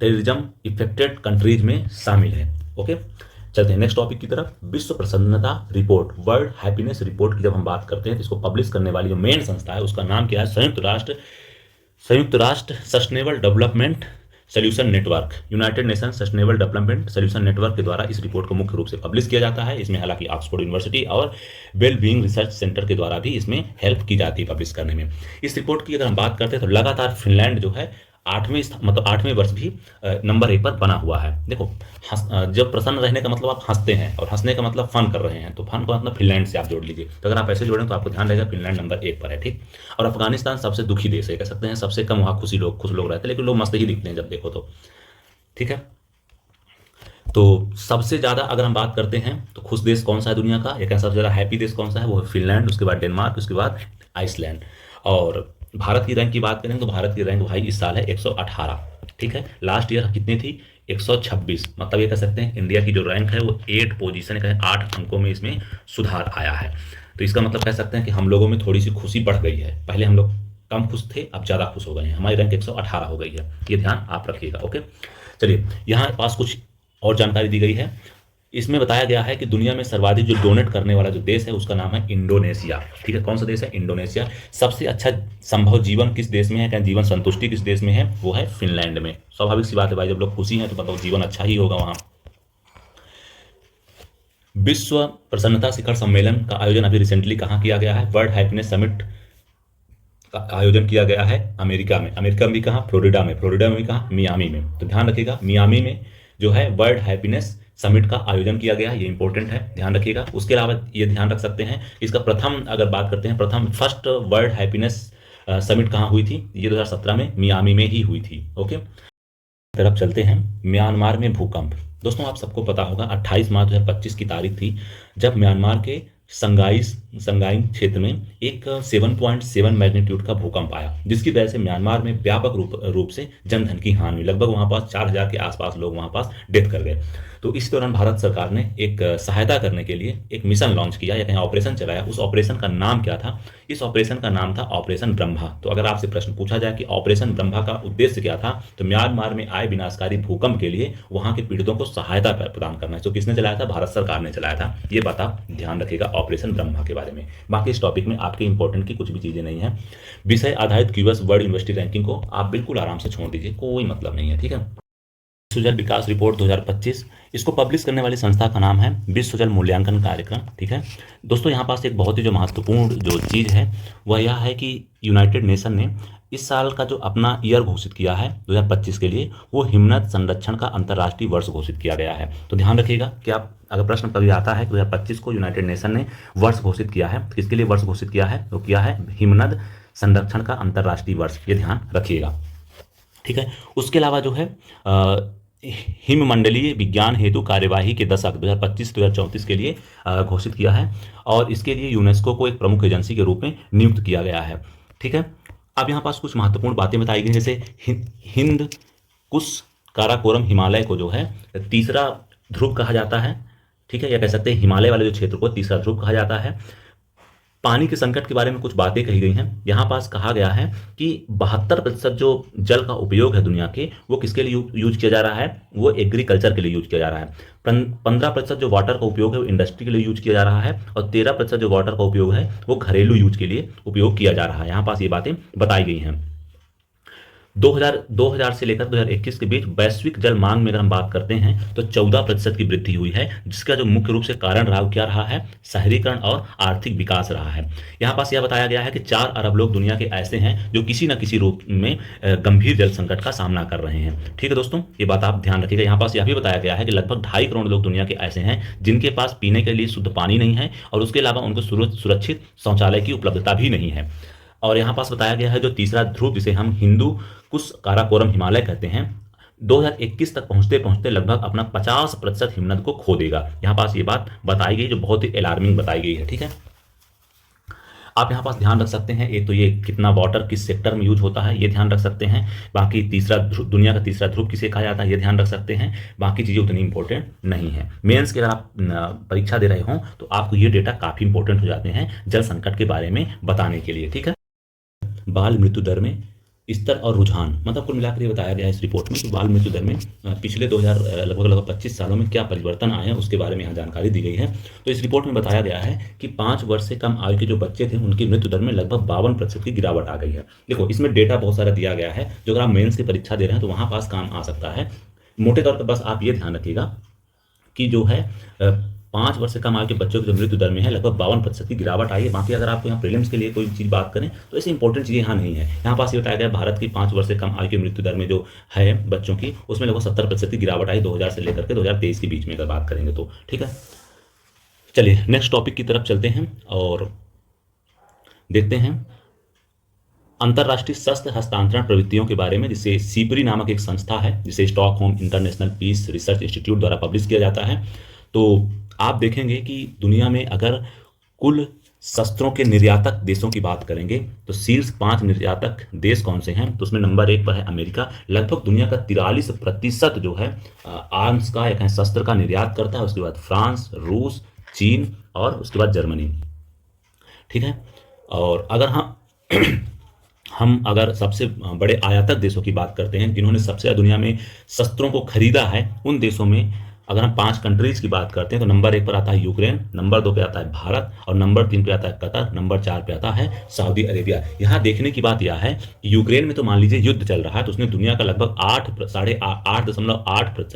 terrorism affected countries में शामिल है। ओके, चलते हैं नेक्स्ट टॉपिक की तरफ। विश्व प्रसन्नता रिपोर्ट, वर्ल्ड हैप्पीनेस रिपोर्ट की जब हम बात करते हैं तो इसको पब्लिश करने वाली जो मेन संस्था है उसका नाम क्या है? संयुक्त राष्ट्र sustainable development solution network, United nation sustainable development solution network के द्वारा इस रिपोर्ट को मुख्य रूप से पब्लिश किया जाता है। इसमें हालांकि ऑक्सफोर्ड यूनिवर्सिटी और वेल बीइंग रिसर्च सेंटर के द्वारा भी इसमें हेल्प की जाती है पब्लिश करने में। इस रिपोर्ट की अगर हम बात करते हैं तो लगातार फिनलैंड जो है 8वें वर्ष भी नंबर 1 पर बना हुआ है। देखो, जब प्रसन्न रहने का मतलब आप हंसते हैं और हंसने का मतलब फन कर रहे हैं, तो फन का मतलब फिनलैंड से आप जोड़ लीजिए। तो अगर आप ऐसे जोड़ें तो आपको ध्यान रहेगा फिनलैंड नंबर 1 पर है, ठीक। और अफगानिस्तान सबसे दुखी देश है, कह सकते हैं सबसे कम वहाँ खुश लोग रहते हैं, लेकिन लोग मस्त ही दिखते हैं जब देखो तो, ठीक है। तो सबसे ज़्यादा अगर हम बात करते हैं तो खुश देश कौन सा है दुनिया का, या सबसे ज़्यादा हैप्पी देश कौन सा है? वो है फिनलैंड, उसके बाद डेनमार्क, उसके बाद आइसलैंड। और भारत की रैंक की बात करें तो भारत की रैंक भाई इस साल है 118, ठीक है। लास्ट ईयर कितनी थी? 126। मतलब ये कह सकते हैं इंडिया की जो रैंक है वो 8 पोजीशन है, 8 अंकों में इसमें सुधार आया है। तो इसका मतलब कह सकते हैं कि हम लोगों में थोड़ी सी खुशी बढ़ गई है। पहले हम लोग कम खुश थे, अब ज़्यादा खुश हो गए हैं। हमारी रैंक 118 हो गई है, ये ध्यान आप रखिएगा। ओके, चलिए यहाँ पास कुछ और जानकारी दी गई है। इसमें बताया गया है कि दुनिया में सर्वाधिक जो डोनेट करने वाला जो देश है उसका नाम है इंडोनेशिया, ठीक है। कौन सा देश है? इंडोनेशिया। सबसे अच्छा संभव जीवन किस देश में है, क्या जीवन संतुष्टि किस देश में है? वो है फिनलैंड में। स्वाभाविक सी बात है भाई, जब लोग खुशी हैं तो बताओ जीवन अच्छा ही होगा वहाँ। विश्व प्रसन्नता शिखर सम्मेलन का आयोजन अभी रिसेंटली कहाँ किया गया है? वर्ल्ड हैप्पीनेस समिट का आयोजन किया गया है अमेरिका में। अमेरिका में भी कहाँ? फ्लोरिडा में। फ्लोरिडा में भी कहाँ? मियामी में। तो ध्यान रखिएगा, मियामी में जो है वर्ल्ड हैप्पीनेस समिट का आयोजन किया गया है, ये इंपॉर्टेंट है, ध्यान रखिएगा। उसके अलावा ये ध्यान रख सकते हैं इसका प्रथम अगर बात करते हैं, फर्स्ट वर्ल्ड हैप्पीनेस समिट कहाँ हुई थी? ये 2017 में मियामी में ही हुई थी। ओके, तरफ चलते हैं। म्यांमार में भूकंप। दोस्तों आप सबको पता होगा 28 मार्च 2025 की तारीख थी जब म्यांमार के संगाई क्षेत्र में एक 7.7 मैग्नीट्यूड का भूकंप आया, जिसकी वजह से म्यांमार में व्यापक रूप से जनधन की हानि हुई। लगभग वहां पास 4000 के आसपास लोग वहां पास डेथ कर गए। तो इस दौरान भारत सरकार ने एक सहायता करने के लिए एक मिशन लॉन्च किया, या कहीं ऑपरेशन चलाया। उस ऑपरेशन का नाम क्या था? इस ऑपरेशन का नाम था ऑपरेशन ब्रह्मा। तो अगर आपसे प्रश्न पूछा जाए कि ऑपरेशन ब्रह्मा का उद्देश्य क्या था, तो म्यांमार में आए विनाशकारी भूकंप के लिए वहां के पीड़ितों को सहायता प्रदान करना है। तो किसने चलाया था? भारत सरकार ने चलाया था। ये बात आप ध्यान रखिएगा ऑपरेशन ब्रह्मा के बारे में। बाकी इस टॉपिक में आपके इंपॉर्टेंट की कुछ भी चीजें नहीं है। विषय आधारित क्यूएस वर्ल्ड यूनिवर्सिटी रैंकिंग को आप बिल्कुल आराम से छोड़ दीजिए, कोई मतलब नहीं है, ठीक है। विश्व जल विकास रिपोर्ट 2025, इसको पब्लिश करने वाली संस्था का नाम है विश्व जल मूल्यांकन कार्यक्रम, ठीक है। दोस्तों यहाँ पास एक बहुत ही जो महत्वपूर्ण जो चीज़ है वह यह है कि यूनाइटेड नेशन ने इस साल का जो अपना ईयर घोषित किया है 2025 के लिए, वो हिमनद संरक्षण का अंतर्राष्ट्रीय वर्ष घोषित किया गया है। तो ध्यान रखिएगा कि आप अगर प्रश्न कभी आता है 2025 को यूनाइटेड नेशन ने वर्ष घोषित किया है, किसके लिए वर्ष घोषित किया है? तो किया है हिमनद संरक्षण का अंतर्राष्ट्रीय वर्ष, ये ध्यान रखिएगा, ठीक है। उसके अलावा जो है हिममंडलीय विज्ञान हेतु कार्यवाही के दशक 2025-2034 के लिए घोषित किया है, और इसके लिए यूनेस्को को एक प्रमुख एजेंसी के रूप में नियुक्त किया गया है, ठीक है। अब यहाँ पास कुछ महत्वपूर्ण बातें बताई गई, जैसे हिंद कुश काराकोरम हिमालय को जो है तीसरा ध्रुव कहा जाता है, ठीक है, या कह सकते हैं हिमालय वाले जो क्षेत्र को तीसरा ध्रुव कहा जाता है। पानी के संकट के बारे में कुछ बातें कही गई हैं। यहाँ पास कहा गया है कि 72% जो जल का उपयोग है दुनिया के, वो किसके लिए यूज किया जा रहा है? वो एग्रीकल्चर के लिए यूज किया जा रहा है। 15% जो वाटर का उपयोग है वो इंडस्ट्री के लिए यूज किया जा रहा है, और 13% जो वाटर का उपयोग है वो घरेलू यूज के लिए उपयोग किया जा रहा है। यहाँ पास ये बातें बताई गई हैं। 2000 से लेकर 2021 के बीच वैश्विक जल मांग में अगर हम बात करते हैं तो 14% की वृद्धि हुई है, जिसका जो मुख्य रूप से कारण रहा क्या रहा है? शहरीकरण और आर्थिक विकास रहा है। यहाँ पास यह बताया गया है कि 4 अरब लोग दुनिया के ऐसे हैं जो किसी न किसी रूप में गंभीर जल संकट का सामना कर रहे हैं, ठीक है दोस्तों, ये बात आप ध्यान रखिएगा। यहाँ पास यह भी बताया गया है कि लगभग 2.5 करोड़ लोग दुनिया के ऐसे हैं जिनके पास पीने के लिए शुद्ध पानी नहीं है, और उसके अलावा उनको सुरक्षित शौचालय की उपलब्धता भी नहीं है। और यहाँ पास बताया गया है जो तीसरा ध्रुव, जिसे हम हिंदू कुश काराकोरम हिमालय कहते हैं, 2021 तक पहुंचते पहुंचते लगभग अपना 50% हिमनद को खो देगा। यहाँ पास ये बात बताई गई जो बहुत ही अलार्मिंग बताई गई है, ठीक है। आप यहाँ पास ध्यान रख सकते हैं, एक तो ये कितना वाटर किस सेक्टर में यूज होता है ये ध्यान रख सकते हैं। बाकी दुनिया का तीसरा ध्रुव किसे कहा जाता है ये ध्यान रख सकते हैं। बाकी चीज़ें उतनी इंपॉर्टेंट नहीं है। मेंस की अगर आप परीक्षा दे रहे हो तो आपको ये डेटा काफ़ी इंपॉर्टेंट हो जाते हैं जल संकट के बारे में बताने के लिए, ठीक है। बाल मृत्यु दर में स्तर और रुझान, मतलब कुल मिलाकर ये बताया गया है इस रिपोर्ट में कि बाल मृत्यु दर में पिछले 2000 लगभग 25 सालों में क्या परिवर्तन आए हैं उसके बारे में यहाँ जानकारी दी गई है। तो इस रिपोर्ट में बताया गया है कि 5 वर्ष से कम आयु के जो बच्चे थे उनकी मृत्यु दर में लगभग 52% की गिरावट आ गई है। देखो इसमें डेटा बहुत सारा दिया गया है, जो अगर आप मेंस की परीक्षा दे रहे हैं तो वहाँ पास काम आ सकता है। मोटे तौर पर बस आप ये ध्यान रखिएगा कि जो है 5 वर्ष से कम आयु के बच्चों की जो मृत्यु दर में है लगभग 52% की गिरावट आई है। बाकी अगर आपको यहाँ प्रीलिम्स के लिए कोई चीज़ बात करें तो ऐसी इंपॉर्टेंट चीज़ें यहाँ नहीं है। यहाँ पास ये बताया गया भारत की 5 वर्ष से कम आयु की मृत्यु दर में जो है बच्चों की उसमें लगभग 70% की गिरावट आई 2000 से लेकर के 2023 के बीच में अगर बात करेंगे तो, ठीक है। चलिए नेक्स्ट टॉपिक की तरफ चलते हैं और देखते हैं अंतर्राष्ट्रीय शस्त्र हस्तांतरण प्रवृत्तियों के बारे में, जिसे सीपरी नामक एक संस्था है जिसे Stockholm International Peace Research Institute द्वारा पब्लिश किया जाता है। तो आप देखेंगे कि दुनिया में अगर कुल शस्त्रों के निर्यातक देशों की बात करेंगे तो शीर्ष 5 निर्यातक देश कौन से हैं, तो उसमें नंबर 1 पर है अमेरिका। लगभग दुनिया का 43% जो है आर्म्स का या कहें शस्त्र का निर्यात करता है। उसके बाद फ्रांस, रूस, चीन और उसके बाद जर्मनी, ठीक है। और अगर हम अगर सबसे बड़े आयातक देशों की बात करते हैं जिन्होंने सबसे ज़्यादा दुनिया में शस्त्रों को खरीदा है, उन देशों में अगर हम 5 कंट्रीज की बात करते हैं तो नंबर 1 पर आता है यूक्रेन, नंबर 2 पे आता है भारत और नंबर 3 पे आता है कतर, नंबर 4 पे आता है सऊदी अरेबिया। यहाँ देखने की बात यह है कि यूक्रेन में तो मान लीजिए युद्ध चल रहा है तो उसने दुनिया का लगभग 8.8%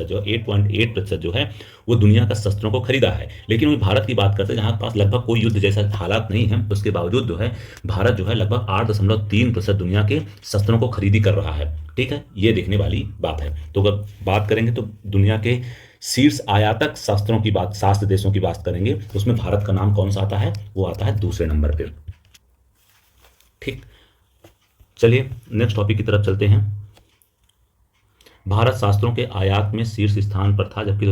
जो 8.8% जो है वो दुनिया का शस्त्रों को खरीदा है। लेकिन वही भारत की बात करते हैं जहाँ पास लगभग कोई युद्ध जैसा हालात नहीं है, उसके बावजूद जो है भारत जो है लगभग 8.3% दुनिया के शस्त्रों को खरीदी कर रहा है, ठीक है। ये देखने वाली बात है। तो अगर बात करेंगे तो दुनिया के शीर्ष आयातक शस्त्रों की बात, शास्त्र देशों की बात करेंगे तो उसमें भारत का नाम कौन सा आता है, वो आता है दूसरे नंबर पर, ठीक। चलिए नेक्स्ट टॉपिक की तरफ चलते हैं। भारत शस्त्रों के आयात में शीर्ष स्थान पर था, जबकि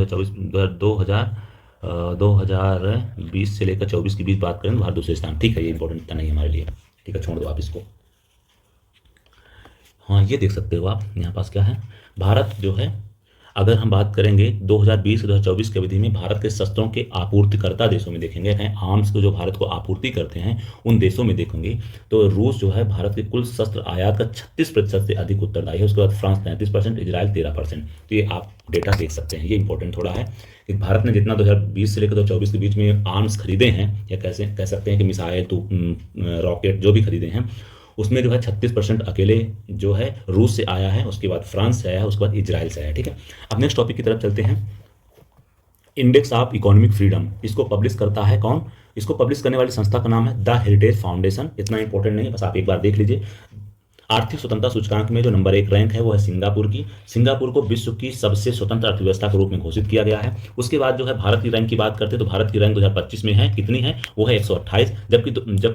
2020 से लेकर 24 के बीच बात करें तो भारत दूसरे स्थान, ठीक है। ये इंपॉर्टेंट नहीं है हमारे लिए, ठीक है, छोड़ दो आप इसको। हाँ ये देख सकते हो आप यहाँ पास क्या है, भारत जो है अगर हम बात करेंगे 2020 से 2024 की अवधि में भारत के शस्त्रों के आपूर्तिकर्ता देशों में देखेंगे, कहें आर्म्स को जो भारत को आपूर्ति करते हैं उन देशों में देखेंगे तो रूस जो है भारत के कुल शस्त्र आयात का 36% से अधिक उत्तरदायी है। उसके बाद फ्रांस 33%, इजराइल 13%। तो ये आप डेटा देख सकते हैं, ये इंपॉर्टेंट थोड़ा है कि भारत ने जितना 2020 से लेकर 2024 के बीच में आर्म्स खरीदे हैं या कैसे कह सकते हैं कि मिसाइल तो रॉकेट जो भी खरीदे हैं उसमें जो है 36% अकेले जो है रूस से आया है, उसके बाद फ्रांस से आया है, उसके बाद इजराइल से आया है, ठीक है। अब नेक्स्ट टॉपिक की तरफ चलते हैं। इंडेक्स ऑफ इकोनॉमिक फ्रीडम, इसको पब्लिश करता है कौन, इसको पब्लिश करने वाली संस्था का नाम है द हेरिटेज फाउंडेशन। इतना इंपॉर्टेंट नहीं है, बस आप एक बार देख लीजिए। आर्थिक स्वतंत्रता सूचकांक में जो नंबर 1 रैंक है वो है सिंगापुर की। सिंगापुर को विश्व की सबसे स्वतंत्र अर्थव्यवस्था के रूप में घोषित किया गया है। उसके बाद जो है भारत की रैंक की बात करते हैं तो भारत की रैंक 2025 में है, कितनी है, वो है 128। जबकि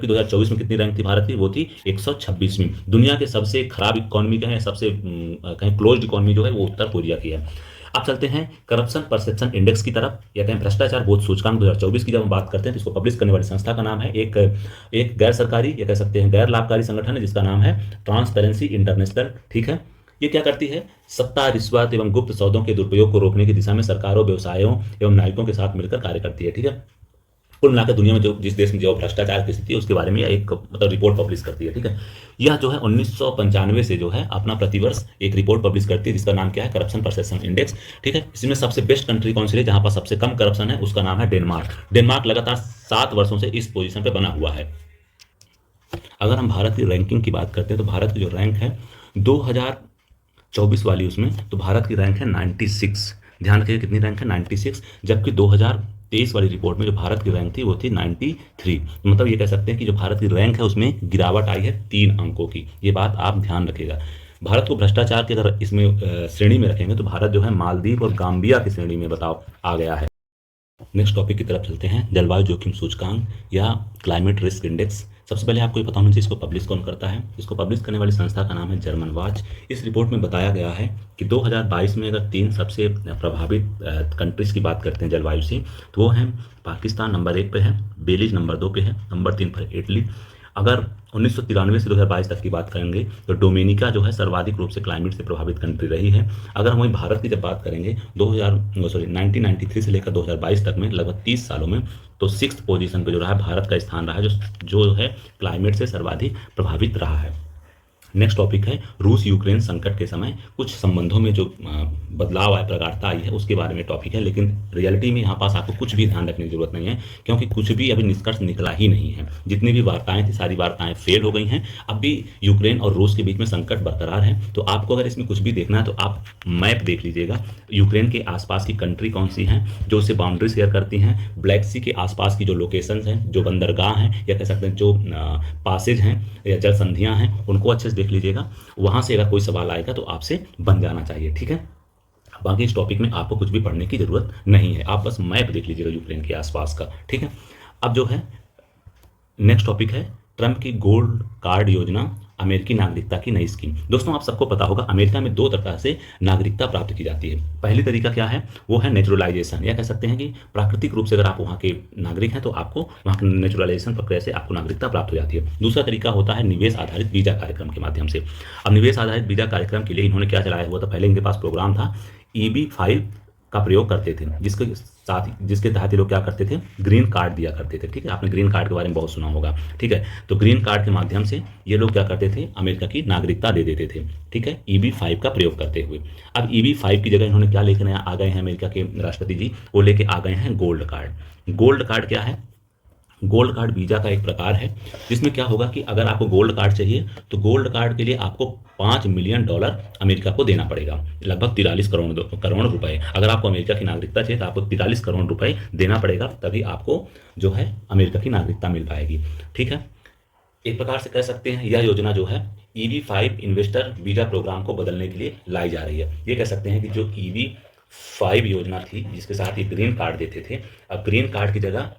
2024 में कितनी रैंक थी भारत की, वो थी 126वीं। दुनिया के सबसे खराब इकोनॉमी का है, सबसे कहीं क्लोज्ड इकोनॉमी जो है वो उत्तर कोरिया की है। अब चलते हैं करप्शन परसेप्शन इंडेक्स की तरफ, या कहें भ्रष्टाचार बोध सूचकांक 2024 की जब हम बात करते हैं तो इसको पब्लिश करने वाली संस्था का नाम है एक गैर सरकारी या कह सकते हैं गैर लाभकारी संगठन है जिसका नाम है ट्रांसपेरेंसी इंटरनेशनल, ठीक है। ये क्या करती है, सत्ता, रिश्वत एवं गुप्त सौदों के दुरुपयोग को रोकने की दिशा में सरकारों, व्यवसायों एवं नागरिकों के साथ मिलकर कार्य करती है, ठीक है। कुल मिलाकर दुनिया में जो जिस देश में जो भ्रष्टाचार की स्थिति है उसके बारे में एक मतलब रिपोर्ट पब्लिश करती है, ठीक है। यह जो है 1995 से जो है अपना प्रतिवर्ष एक रिपोर्ट पब्लिश करती है जिसका नाम क्या है, करप्शन परसेप्शन इंडेक्स, ठीक है। इसमें सबसे बेस्ट कंट्री कौन सी है, जहां पर सबसे कम करप्शन है, उसका नाम है डेनमार्क। डेनमार्क लगातार 7 वर्षों से इस पोजीशन पर बना हुआ है। अगर हम भारत की रैंकिंग की बात करते हैं तो भारत की जो रैंक है 2024 वाली, उसमें तो भारत की रैंक है 96। ध्यान रखिए कितनी रैंक है, 96। जबकि 2023 वाली रिपोर्ट में जो भारत की रैंक थी वो थी 93। मतलब ये कह सकते हैं कि जो भारत की रैंक है उसमें गिरावट आई है 3 अंकों की। ये बात आप ध्यान रखिएगा। भारत को भ्रष्टाचार के अगर इसमें श्रेणी में रखेंगे तो भारत जो है मालदीव और गाम्बिया की श्रेणी में बताओ आ गया है। नेक्स्ट टॉपिक की तरफ चलते हैं, जलवायु जोखिम सूचकांक या क्लाइमेट रिस्क इंडेक्स। सबसे पहले आपको ये पता होना चाहिए इसको पब्लिश कौन करता है। इसको पब्लिश करने वाली संस्था का नाम है जर्मन वॉच। इस रिपोर्ट में बताया गया है कि 2022 में अगर 3 सबसे प्रभावित कंट्रीज की बात करते हैं जलवायु से तो वो हैं पाकिस्तान नंबर 1 पे है, बेलीज नंबर 2 पे है, नंबर 3 पर इटली, अगर 1993 से 2022 तक की बात करेंगे तो डोमिनिका जो है सर्वाधिक रूप से क्लाइमेट से प्रभावित कंट्री रही है। अगर हम वहीं भारत की जब बात करेंगे 1993 से लेकर 2022 तक में लगभग 30 सालों में, तो 6th पोजीशन पे जो रहा है भारत का स्थान रहा है जो है क्लाइमेट से सर्वाधिक प्रभावित रहा है। नेक्स्ट टॉपिक है रूस यूक्रेन संकट के समय कुछ संबंधों में जो बदलाव आए, प्रगाढ़ता आई है, उसके बारे में टॉपिक है। लेकिन रियलिटी में यहाँ पास आपको कुछ भी ध्यान रखने की जरूरत नहीं है, क्योंकि कुछ भी अभी निष्कर्ष निकला ही नहीं है। जितनी भी वार्ताएं थी सारी वार्ताएं फेल हो गई हैं। अब भी यूक्रेन और रूस के बीच में संकट बरकरार है। तो आपको अगर इसमें कुछ भी देखना है तो आप मैप देख लीजिएगा। यूक्रेन के आसपास की कंट्री कौन सी हैं जो उससे बाउंड्री शेयर करती हैं, ब्लैक सी के आसपास की जो लोकेशन हैं, जो बंदरगाह हैं या कह सकते हैं जो पासेज हैं या जल संधियाँ हैं, उनको अच्छे से देख लीजिएगा। वहां से अगर कोई सवाल आएगा तो आपसे बन जाना चाहिए, ठीक है। बाकी इस टॉपिक में आपको कुछ भी पढ़ने की जरूरत नहीं है, आप बस मैप देख लीजिएगा यूक्रेन के आसपास का, ठीक है। अब जो है नेक्स्ट टॉपिक है ट्रंप की गोल्ड कार्ड योजना, अमेरिकी नागरिकता की नई स्कीम। दोस्तों आप सबको पता होगा अमेरिका में दो तरह से नागरिकता प्राप्त की जाती है। पहली तरीका क्या है, वो है नेचुरलाइजेशन, या कह सकते हैं कि प्राकृतिक रूप से अगर आप वहाँ के नागरिक हैं तो आपको वहाँ के नेचुरलाइजेशन प्रक्रिया से आपको नागरिकता प्राप्त हो जाती है। दूसरा तरीका होता है निवेश आधारित वीजा कार्यक्रम के माध्यम से। अब निवेश आधारित वीजा कार्यक्रम के लिए इन्होंने क्या चलाया हुआ था, पहले इनके पास प्रोग्राम था EB-5 का प्रयोग करते थे, जिसके तहत ये लोग क्या करते थे, ग्रीन कार्ड दिया करते थे, ठीक है। आपने ग्रीन कार्ड के बारे में बहुत सुना होगा, ठीक है। तो ग्रीन कार्ड के माध्यम से ये लोग क्या करते थे, अमेरिका की नागरिकता दे देते थे, ठीक है, EB-5 का प्रयोग करते हुए। अब EB-5 की जगह इन्होंने क्या लेकर आ गए हैं अमेरिका के राष्ट्रपति जी, वो लेके आ गए हैं गोल्ड कार्ड। गोल्ड कार्ड क्या है, गोल्ड कार्ड वीजा का एक प्रकार है, जिसमें क्या होगा कि अगर आपको गोल्ड कार्ड चाहिए तो गोल्ड कार्ड के लिए आपको $5 मिलियन अमेरिका को देना पड़ेगा, लगभग 43 करोड़ रुपए। अगर आपको अमेरिका की नागरिकता चाहिए तो आपको 43 करोड़ रुपए देना पड़ेगा, तभी आपको जो है अमेरिका की नागरिकता मिल पाएगी, ठीक है। एक प्रकार से कह सकते हैं यह योजना जो है EB-5 इन्वेस्टर वीजा प्रोग्राम को बदलने के लिए लाई जा रही है। ये कह सकते हैं कि जो EB-5 योजना थी जिसके साथ ये ग्रीन कार्ड देते थे, अब ग्रीन कार्ड की जगह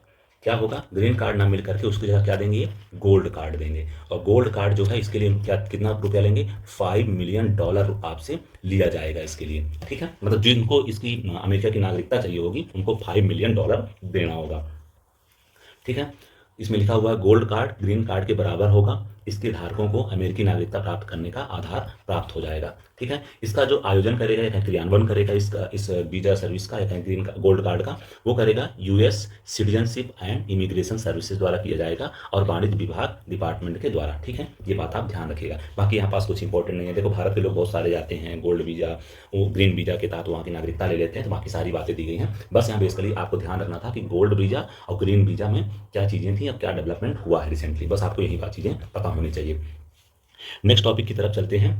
क्या होगा, ग्रीन कार्ड ना मिल करके उसकी जगह क्या देंगे, गोल्ड कार्ड देंगे। और गोल्ड कार्ड जो है इसके लिए क्या कितना रुपया लेंगे, $5 मिलियन आपसे लिया जाएगा इसके लिए, ठीक है। मतलब जिनको इसकी अमेरिका की नागरिकता चाहिए होगी उनको $5 मिलियन देना होगा, ठीक है। इसमें लिखा हुआ है गोल्ड कार्ड ग्रीन कार्ड के बराबर होगा, इसके धारकों को अमेरिकी नागरिकता प्राप्त करने का आधार प्राप्त हो जाएगा, ठीक है। इसका जो आयोजन करेगा या क्रियान्वयन करेगा इस वीजा सर्विस का या ग्रीन गोल्ड कार्ड का, वो करेगा US citizenship and immigration services द्वारा किया जाएगा और वाणिज्य विभाग डिपार्टमेंट के द्वारा, ठीक है। ये बात आप ध्यान रखिएगा। बाकी यहाँ पास कुछ इंपॉर्टेंट नहीं है। देखो भारत के लोग बहुत सारे जाते हैं गोल्ड वीजा, वो ग्रीन वीजा के तहत वहाँ की नागरिकता ले लेते हैं, तो बाकी सारी बातें दी गई हैं। बस यहाँ बेसिकली आपको ध्यान रखना था कि गोल्ड वीजा और ग्रीन वीजा में क्या चीज़ें थी, अब क्या डेवलपमेंट हुआ है रिसेंटली, बस आपको यही बात चीज़ें पता होनी चाहिए। नेक्स्ट टॉपिक की तरफ चलते हैं।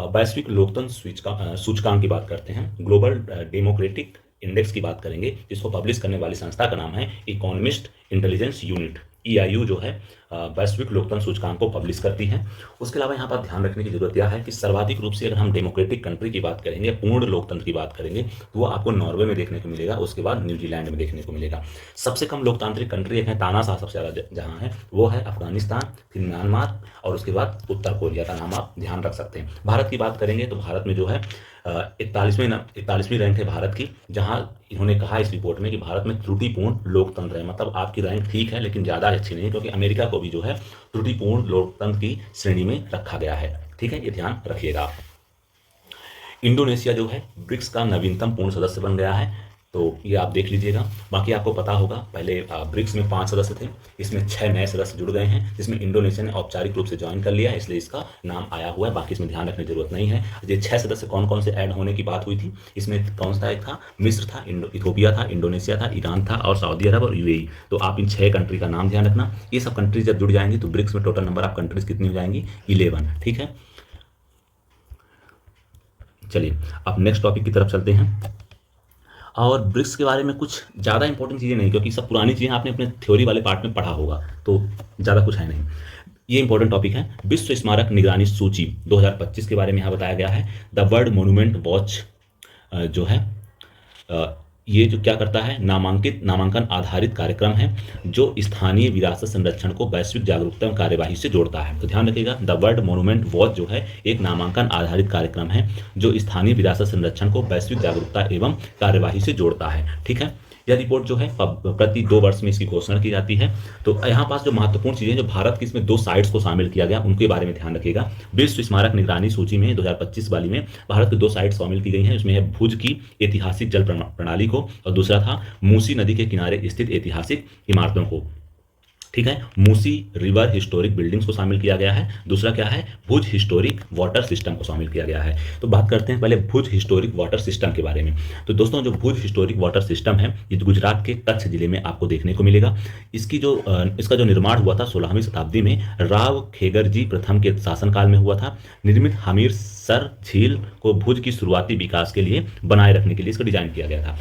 वैश्विक लोकतंत्र सूचकांक की बात करते हैं। ग्लोबल डेमोक्रेटिक इंडेक्स की बात करेंगे, जिसको पब्लिश करने वाली संस्था का नाम है इकोनॉमिस्ट इंटेलिजेंस यूनिट, EIU जो है वैश्विक लोकतंत्र सूचकांक को पब्लिश करती है। उसके अलावा यहाँ पर ध्यान रखने की जरूरत यह है कि सर्वाधिक रूप से अगर हम डेमोक्रेटिक कंट्री की बात करेंगे, पूर्ण लोकतंत्र की बात करेंगे, तो वो आपको नॉर्वे में देखने को मिलेगा, उसके बाद न्यूजीलैंड में देखने को मिलेगा। सबसे कम लोकतांत्रिक कंट्री है, तानाशाह सबसे ज़्यादा जहाँ है वो है अफगानिस्तान, फिर म्यांमार और उसके बाद उत्तर कोरिया का नाम आप ध्यान रख सकते हैं। भारत की बात करेंगे तो भारत में जो है 41वीं रैंक है भारत की, जहां इन्होंने कहा इस रिपोर्ट में कि भारत में त्रुटिपूर्ण लोकतंत्र है। मतलब आपकी रैंक ठीक है लेकिन ज़्यादा अच्छी नहीं, क्योंकि अमेरिका को भी जो है त्रुटिपूर्ण लोकतंत्र की श्रेणी में रखा गया है, ठीक है, ये ध्यान रखिएगा। इंडोनेशिया जो है ब्रिक्स का नवीनतम पूर्ण सदस्य बन गया है, तो ये आप देख लीजिएगा। बाकी आपको पता होगा पहले ब्रिक्स में 5 सदस्य थे, इसमें 6 नए सदस्य जुड़ गए हैं, जिसमें इंडोनेशिया ने औपचारिक रूप से ज्वाइन कर लिया है, इसलिए इसका नाम आया हुआ है। बाकी इसमें ध्यान रखने की जरूरत नहीं है। ये 6 सदस्य कौन कौन से ऐड होने की बात हुई थी, इसमें कौन सा एक था, मिस्र था, इथोपिया था, इंडोनेशिया था, ईरान था और सऊदी अरब और UAE। तो आप इन 6 कंट्री का नाम ध्यान रखना। ये सब कंट्रीज जब जुड़ जाएंगी तो ब्रिक्स में टोटल नंबर ऑफ कंट्रीज कितनी हो जाएंगी, 11, ठीक है। चलिए अब नेक्स्ट टॉपिक की तरफ चलते हैं। और ब्रिक्स के बारे में कुछ ज़्यादा इंपॉर्टेंट चीज़ें नहीं, क्योंकि सब पुरानी चीज़ें आपने अपने थ्योरी वाले पार्ट में पढ़ा होगा, तो ज़्यादा कुछ है नहीं। ये इंपॉर्टेंट टॉपिक है। विश्व स्मारक निगरानी सूची 2025 के बारे में यहाँ बताया गया है। द वर्ल्ड मोन्यूमेंट वॉच जो है ये जो क्या करता है, नामांकन आधारित कार्यक्रम है जो स्थानीय विरासत संरक्षण को वैश्विक जागरूकता एवं कार्यवाही से जोड़ता है। तो ध्यान रखिएगा, द वर्ल्ड मोन्यूमेंट वॉच जो है एक नामांकन आधारित कार्यक्रम है जो स्थानीय विरासत संरक्षण को वैश्विक जागरूकता एवं कार्यवाही से जोड़ता है, ठीक है। यह रिपोर्ट जो है प्रति 2 वर्ष में इसकी घोषणा की जाती है। तो यहाँ पास जो महत्वपूर्ण चीजें जो भारत की इसमें 2 साइट्स को शामिल किया गया उनके बारे में ध्यान रखिएगा। विश्व स्मारक निगरानी सूची में 2025 वाली में भारत की 2 साइट शामिल की गई हैं। इसमें है भुज की ऐतिहासिक जल प्रणाली को और दूसरा था मूसी नदी के किनारे स्थित ऐतिहासिक इमारतों को। ठीक है, मूसी रिवर हिस्टोरिक बिल्डिंग्स को शामिल किया गया है। दूसरा क्या है, भुज हिस्टोरिक वाटर सिस्टम को शामिल किया गया है। तो बात करते हैं पहले भुज हिस्टोरिक वाटर सिस्टम के बारे में। तो दोस्तों जो भुज हिस्टोरिक वाटर सिस्टम है ये गुजरात के कच्छ जिले में आपको देखने को मिलेगा। इसका जो निर्माण हुआ था 16वीं शताब्दी में राव खेगरजी प्रथम के शासनकाल में हुआ था। निर्मित हमीरसर झील को भुज की शुरुआती विकास के लिए बनाए रखने के लिए इसका डिजाइन किया गया था।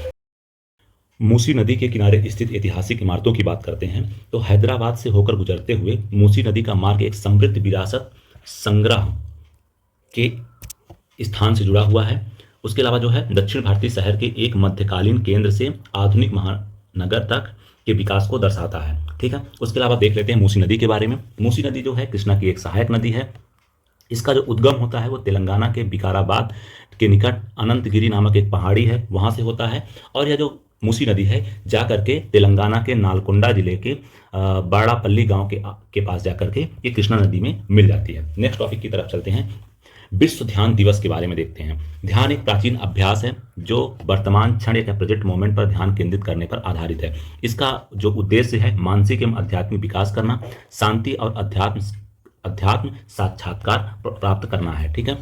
मूसी नदी के किनारे स्थित ऐतिहासिक इमारतों की बात करते हैं तो हैदराबाद से होकर गुजरते हुए मूसी नदी का मार्ग एक समृद्ध विरासत संग्रह के स्थान से जुड़ा हुआ है। उसके अलावा जो है दक्षिण भारतीय शहर के एक मध्यकालीन केंद्र से आधुनिक महानगर तक के विकास को दर्शाता है। ठीक है, उसके अलावा देख लेते हैं मूसी नदी के बारे में। मूसी नदी जो है कृष्णा की एक सहायक नदी है। इसका जो उद्गम होता है वो तेलंगाना के विकाराबाद के निकट अनंतगिरी नामक एक पहाड़ी है वहां से होता है। और यह जो मूसी नदी है जा करके तेलंगाना के नालकोंडा जिले के बाड़ापल्ली गांव के पास जाकर के ये कृष्णा नदी में मिल जाती है। नेक्स्ट टॉपिक की तरफ चलते हैं। विश्व ध्यान दिवस के बारे में देखते हैं। ध्यान एक प्राचीन अभ्यास है जो वर्तमान क्षण या प्रेजेंट मोमेंट पर ध्यान केंद्रित करने पर आधारित है। इसका जो उद्देश्य है मानसिक एवं आध्यात्मिक विकास करना, शांति और अध्यात्म साक्षात्कार प्राप्त करना है। ठीक है,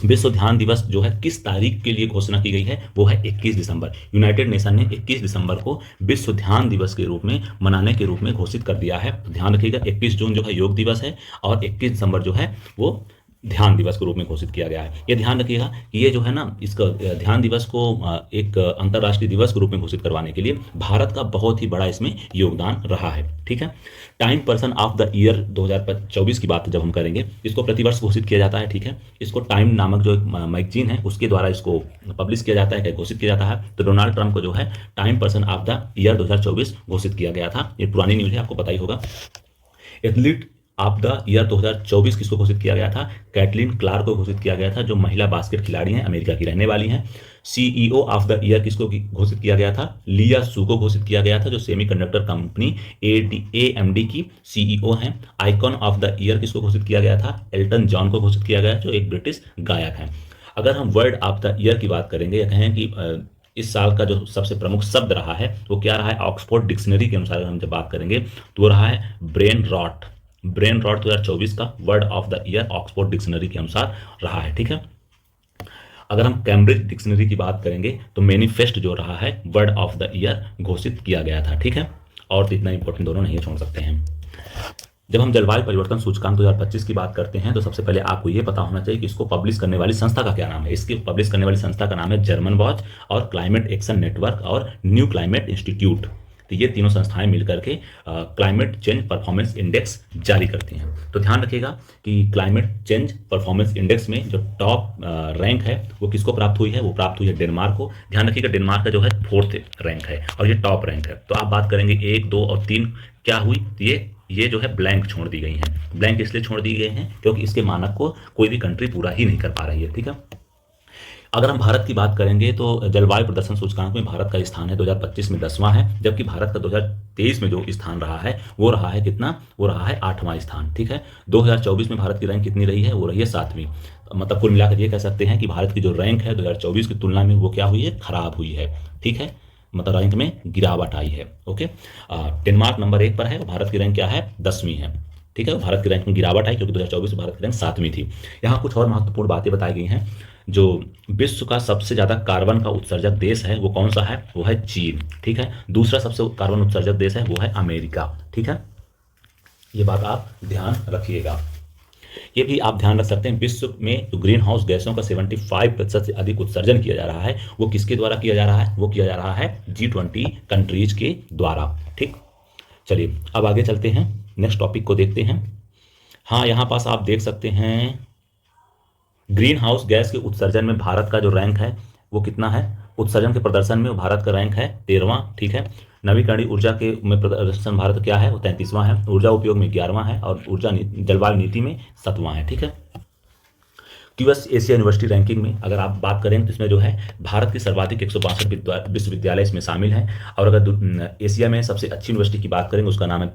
विश्व ध्यान दिवस जो है किस तारीख के लिए घोषणा की गई है वो है 21 दिसंबर। यूनाइटेड नेशन ने 21 दिसंबर को विश्व ध्यान दिवस के रूप में मनाने के रूप में घोषित कर दिया है। तो ध्यान रखिएगा 21 जून जो है योग दिवस है और 21 दिसंबर जो है वो ध्यान दिवस के रूप में घोषित किया गया है। ये ध्यान रखिएगा कि ये जो है ना इसका ध्यान दिवस को एक अंतर्राष्ट्रीय दिवस के रूप में घोषित करवाने के लिए भारत का बहुत ही बड़ा इसमें योगदान रहा है। ठीक है, time person of the year 2024 की बात जब हम करेंगे इसको प्रतिवर्ष घोषित किया जाता है। ठीक है, इसको टाइम नामक जो एक मैगजीन है उसके द्वारा इसको पब्लिश किया जाता है, घोषित किया जाता है। तो डोनाल्ड ट्रंप को जो है time person of the year 2024 घोषित किया गया था। ये पुरानी न्यूज है, आपको पता ही होगा। एथलीट ऑफ द ईयर 2024 किसको घोषित किया गया था? कैटलिन क्लार्क को घोषित किया गया था जो महिला बास्केट खिलाड़ी हैं, अमेरिका की रहने वाली हैं। सीईओ ऑफ द ईयर किसको घोषित किया गया था? लिया सू को घोषित किया गया था जो सेमीकंडक्टर कंपनी एएमडी की सीईओ हैं। आइकॉन ऑफ द ईयर किसको घोषित किया गया था? एल्टन जॉन को घोषित किया गया जो एक ब्रिटिश गायक हैं। अगर हम वर्ड ऑफ द ईयर की बात करेंगे या कहें कि इस साल का जो सबसे प्रमुख शब्द रहा है वो क्या रहा है? ऑक्सफोर्ड डिक्शनरी के अनुसार हम जब बात करेंगे तो वो रहा है ब्रेन रॉट। ब्रेन रॉट 2024 का word of the year Oxford dictionary के अनुसार रहा है। ठीक है, अगर हम कैम्ब्रिज डिक्शनरी की बात करेंगे तो मैनिफेस्ट जो रहा है वर्ड ऑफ द ईयर घोषित किया गया था। ठीक है, और तो इतना इंपॉर्टेंट दोनों नहीं छोड़ सकते हैं। जब हम जलवायु परिवर्तन सूचकांक 2025 की बात करते हैं तो सबसे पहले आपको ये पता होना चाहिए कि इसको पब्लिश करने वाली संस्था का क्या नाम है। इसकी पब्लिश करने वाली संस्था का नाम है जर्मन वॉच और क्लाइमेट एक्शन नेटवर्क और न्यू क्लाइमेट इंस्टीट्यूट। तो ये तीनों संस्थाएं मिलकर के क्लाइमेट चेंज परफॉर्मेंस इंडेक्स जारी करती हैं। तो ध्यान रखिएगा कि क्लाइमेट चेंज परफॉर्मेंस इंडेक्स में जो टॉप रैंक है वो किसको प्राप्त हुई है? वो प्राप्त हुई है डेनमार्क को। ध्यान रखिएगा डेनमार्क का जो है 4th रैंक है और ये टॉप रैंक है। तो आप बात करेंगे 1, 2 और 3 क्या हुई? तो ये जो है ब्लैंक छोड़ दी गई हैं। ब्लैंक इसलिए छोड़ दी गई हैं क्योंकि इसके मानक को कोई भी कंट्री पूरा ही नहीं कर पा रही है। ठीक है, अगर हम भारत की बात करेंगे तो जलवायु प्रदर्शन सूचकांक में भारत का स्थान है 2025 में 10वां है, जबकि भारत का 2023 में जो स्थान रहा है वो रहा है कितना? वो रहा है 8वां स्थान। ठीक है, 2024 में भारत की रैंक कितनी रही है? वो रही है 7वीं। मतलब कुल मिलाकर ये कह सकते हैं कि भारत की जो रैंक है 2024 की तुलना में वो क्या हुई है? खराब हुई है। ठीक है, मतलब रैंक में गिरावट आई है। ओके, डेनमार्क नंबर 1 पर है, भारत की रैंक क्या है? 10वीं है। ठीक है, भारत की रैंक में गिरावट आई क्योंकि 2024 में भारत की रैंक 7वीं थी। यहाँ कुछ और महत्वपूर्ण बातें बताई गई हैं। जो विश्व का सबसे ज्यादा कार्बन का उत्सर्जक देश है वो कौन सा है? वो है चीन। ठीक है, दूसरा सबसे कार्बन उत्सर्जक देश है वो है अमेरिका। ठीक है, ये बात आप ध्यान रखिएगा। ये भी आप ध्यान रख सकते हैं विश्व में जो ग्रीन हाउस गैसों का 75% से अधिक उत्सर्जन किया जा रहा है वो किसके द्वारा किया जा रहा है? वो किया जा रहा है G20 कंट्रीज के द्वारा। ठीक, चलिए अब आगे चलते हैं, नेक्स्ट टॉपिक को देखते हैं। हाँ, यहाँ पास आप देख सकते हैं ग्रीन हाउस गैस के उत्सर्जन में भारत का जो रैंक है वो कितना है? उत्सर्जन के प्रदर्शन में भारत का रैंक है 13वां। ठीक है, नवीकरणीय ऊर्जा के में प्रदर्शन भारत क्या है? वो 33वां है। ऊर्जा उपयोग में 11वां है और ऊर्जा जलवायु नीति में 7वां है। ठीक है, क्यूएस एशिया यूनिवर्सिटी रैंकिंग में अगर आप बात करें तो इसमें जो है भारत की सर्वाधिक 162 विश्वविद्यालय इसमें शामिल हैं। और अगर एशिया में सबसे अच्छी यूनिवर्सिटी की बात करेंगे उसका नाम है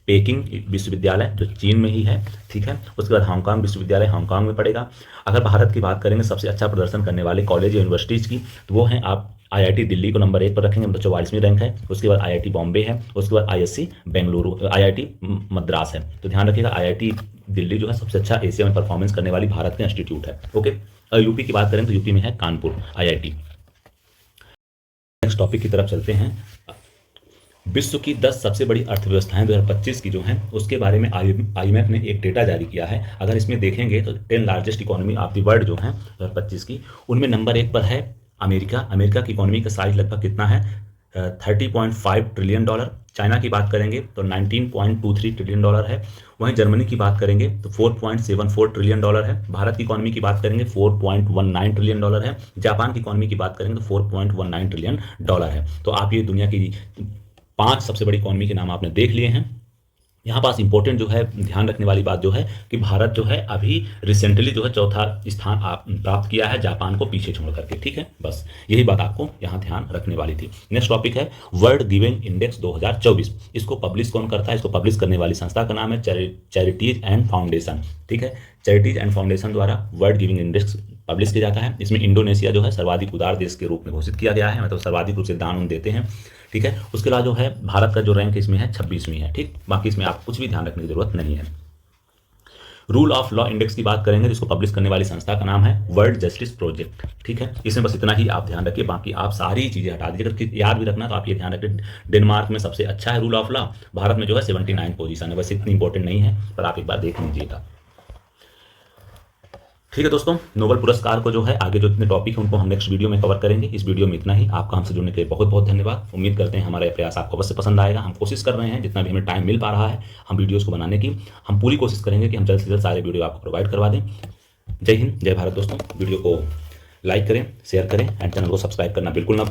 पेकिंग विश्वविद्यालय, जो चीन में ही है, ठीक है। उसके बाद हांगकांग विश्वविद्यालय हांगकांग में पड़ेगा। अगर भारत की बात करेंगे सबसे अच्छा प्रदर्शन करने वाले कॉलेज या यूनिवर्सिटीज़ की, तो वो हैं आप आईआईटी दिल्ली को नंबर 1 पर रखेंगे, मतलब 44वीं रैंक है। उसके बाद आईआईटी बॉम्बे है, उसके बाद आईएससी बेंगलुरु, आईआईटी मद्रास है। तो ध्यान रखिएगा आईआईटी दिल्ली जो है सबसे अच्छा एशिया में परफॉर्मेंस करने वाली भारत का इंस्टीट्यूट है। ओके, यूपी की बात करें तो यूपी में है कानपुर आईआईटी। नेक्स्ट टॉपिक की तरफ चलते हैं। विश्व की 10 सबसे बड़ी अर्थव्यवस्थाएं 2025 की जो हैं उसके बारे में आईएमएफ ने एक डेटा जारी किया है। अगर इसमें देखेंगे तो 10 largest economy of the world जो हैं 2025 की, उनमें नंबर 1 पर है अमेरिका। अमेरिका की इकोनॉमी का साइज लगभग कितना है, 30.5 ट्रिलियन डॉलर। चाइना की बात करेंगे तो 19.23 ट्रिलियन डॉलर है। वहीं जर्मनी की बात करेंगे तो 4.74 ट्रिलियन डॉलर है। भारत की इकोनॉमी की बात करेंगे 4.19 ट्रिलियन डॉलर है। जापान की इकोनॉमी की बात करेंगे तो 4.19 ट्रिलियन डॉलर है। तो आप ये दुनिया की 5 सबसे बड़ी इकोनॉमी के नाम आपने देख लिए हैं। यहाँ पास इंपॉर्टेंट जो है ध्यान रखने वाली बात जो है कि भारत जो है अभी रिसेंटली जो है चौथा स्थान प्राप्त किया है जापान को पीछे छोड़ करके, ठीक है। बस यही बात आपको यहाँ ध्यान रखने वाली थी। नेक्स्ट टॉपिक है वर्ल्ड गिविंग इंडेक्स 2024। इसको पब्लिश कौन करता है? इसको पब्लिश करने वाली संस्था का नाम है चैरिटीज एंड फाउंडेशन, ठीक है। चैरिटीज एंड फाउंडेशन द्वारा वर्ल्ड गिविंग इंडेक्स पब्लिश किया जाता है। इसमें इंडोनेशिया जो है सर्वाधिक उदार देश के रूप में घोषित किया गया है, मतलब सर्वाधिक रूप से दान देते हैं, ठीक है। उसके बाद जो है भारत का जो रैंक इसमें है 26वीं है, ठीक। बाकी इसमें आप कुछ भी ध्यान रखने की जरूरत नहीं है। रूल ऑफ लॉ इंडेक्स की बात करेंगे जिसको पब्लिश करने वाली संस्था का नाम है वर्ल्ड जस्टिस प्रोजेक्ट, ठीक है। इसमें बस इतना ही आप ध्यान रखिए, बाकी आप सारी चीजें हटा दीजिए। अगर याद भी रखना तो आप ये ध्यान रखिए डेनमार्क में सबसे अच्छा है रूल ऑफ लॉ, भारत में जो है 79 पोजीशन है। बस इतनी इंपॉर्टेंट नहीं है, पर आप एक बार देख लीजिएगा, ठीक है दोस्तों। नोबेल पुरस्कार को जो है आगे जो इतने टॉपिक हैं उनको हम नेक्स्ट वीडियो में कवर करेंगे। इस वीडियो में इतना ही। आपका हमसे जुड़ने के लिए बहुत बहुत धन्यवाद। उम्मीद करते हैं हमारा प्रयास आपको अवश्य पसंद आएगा। हम कोशिश कर रहे हैं जितना भी हमें टाइम मिल पा रहा है हम वीडियोस को बनाने की, हम पूरी कोशिश करेंगे कि हम जल्द से जल्द सारे वीडियो आपको प्रोवाइड करवा दें। जय हिंद, जय भारत दोस्तों। वीडियो को लाइक करें, शेयर करें एंड चैनल को सब्सक्राइब करना बिल्कुल ना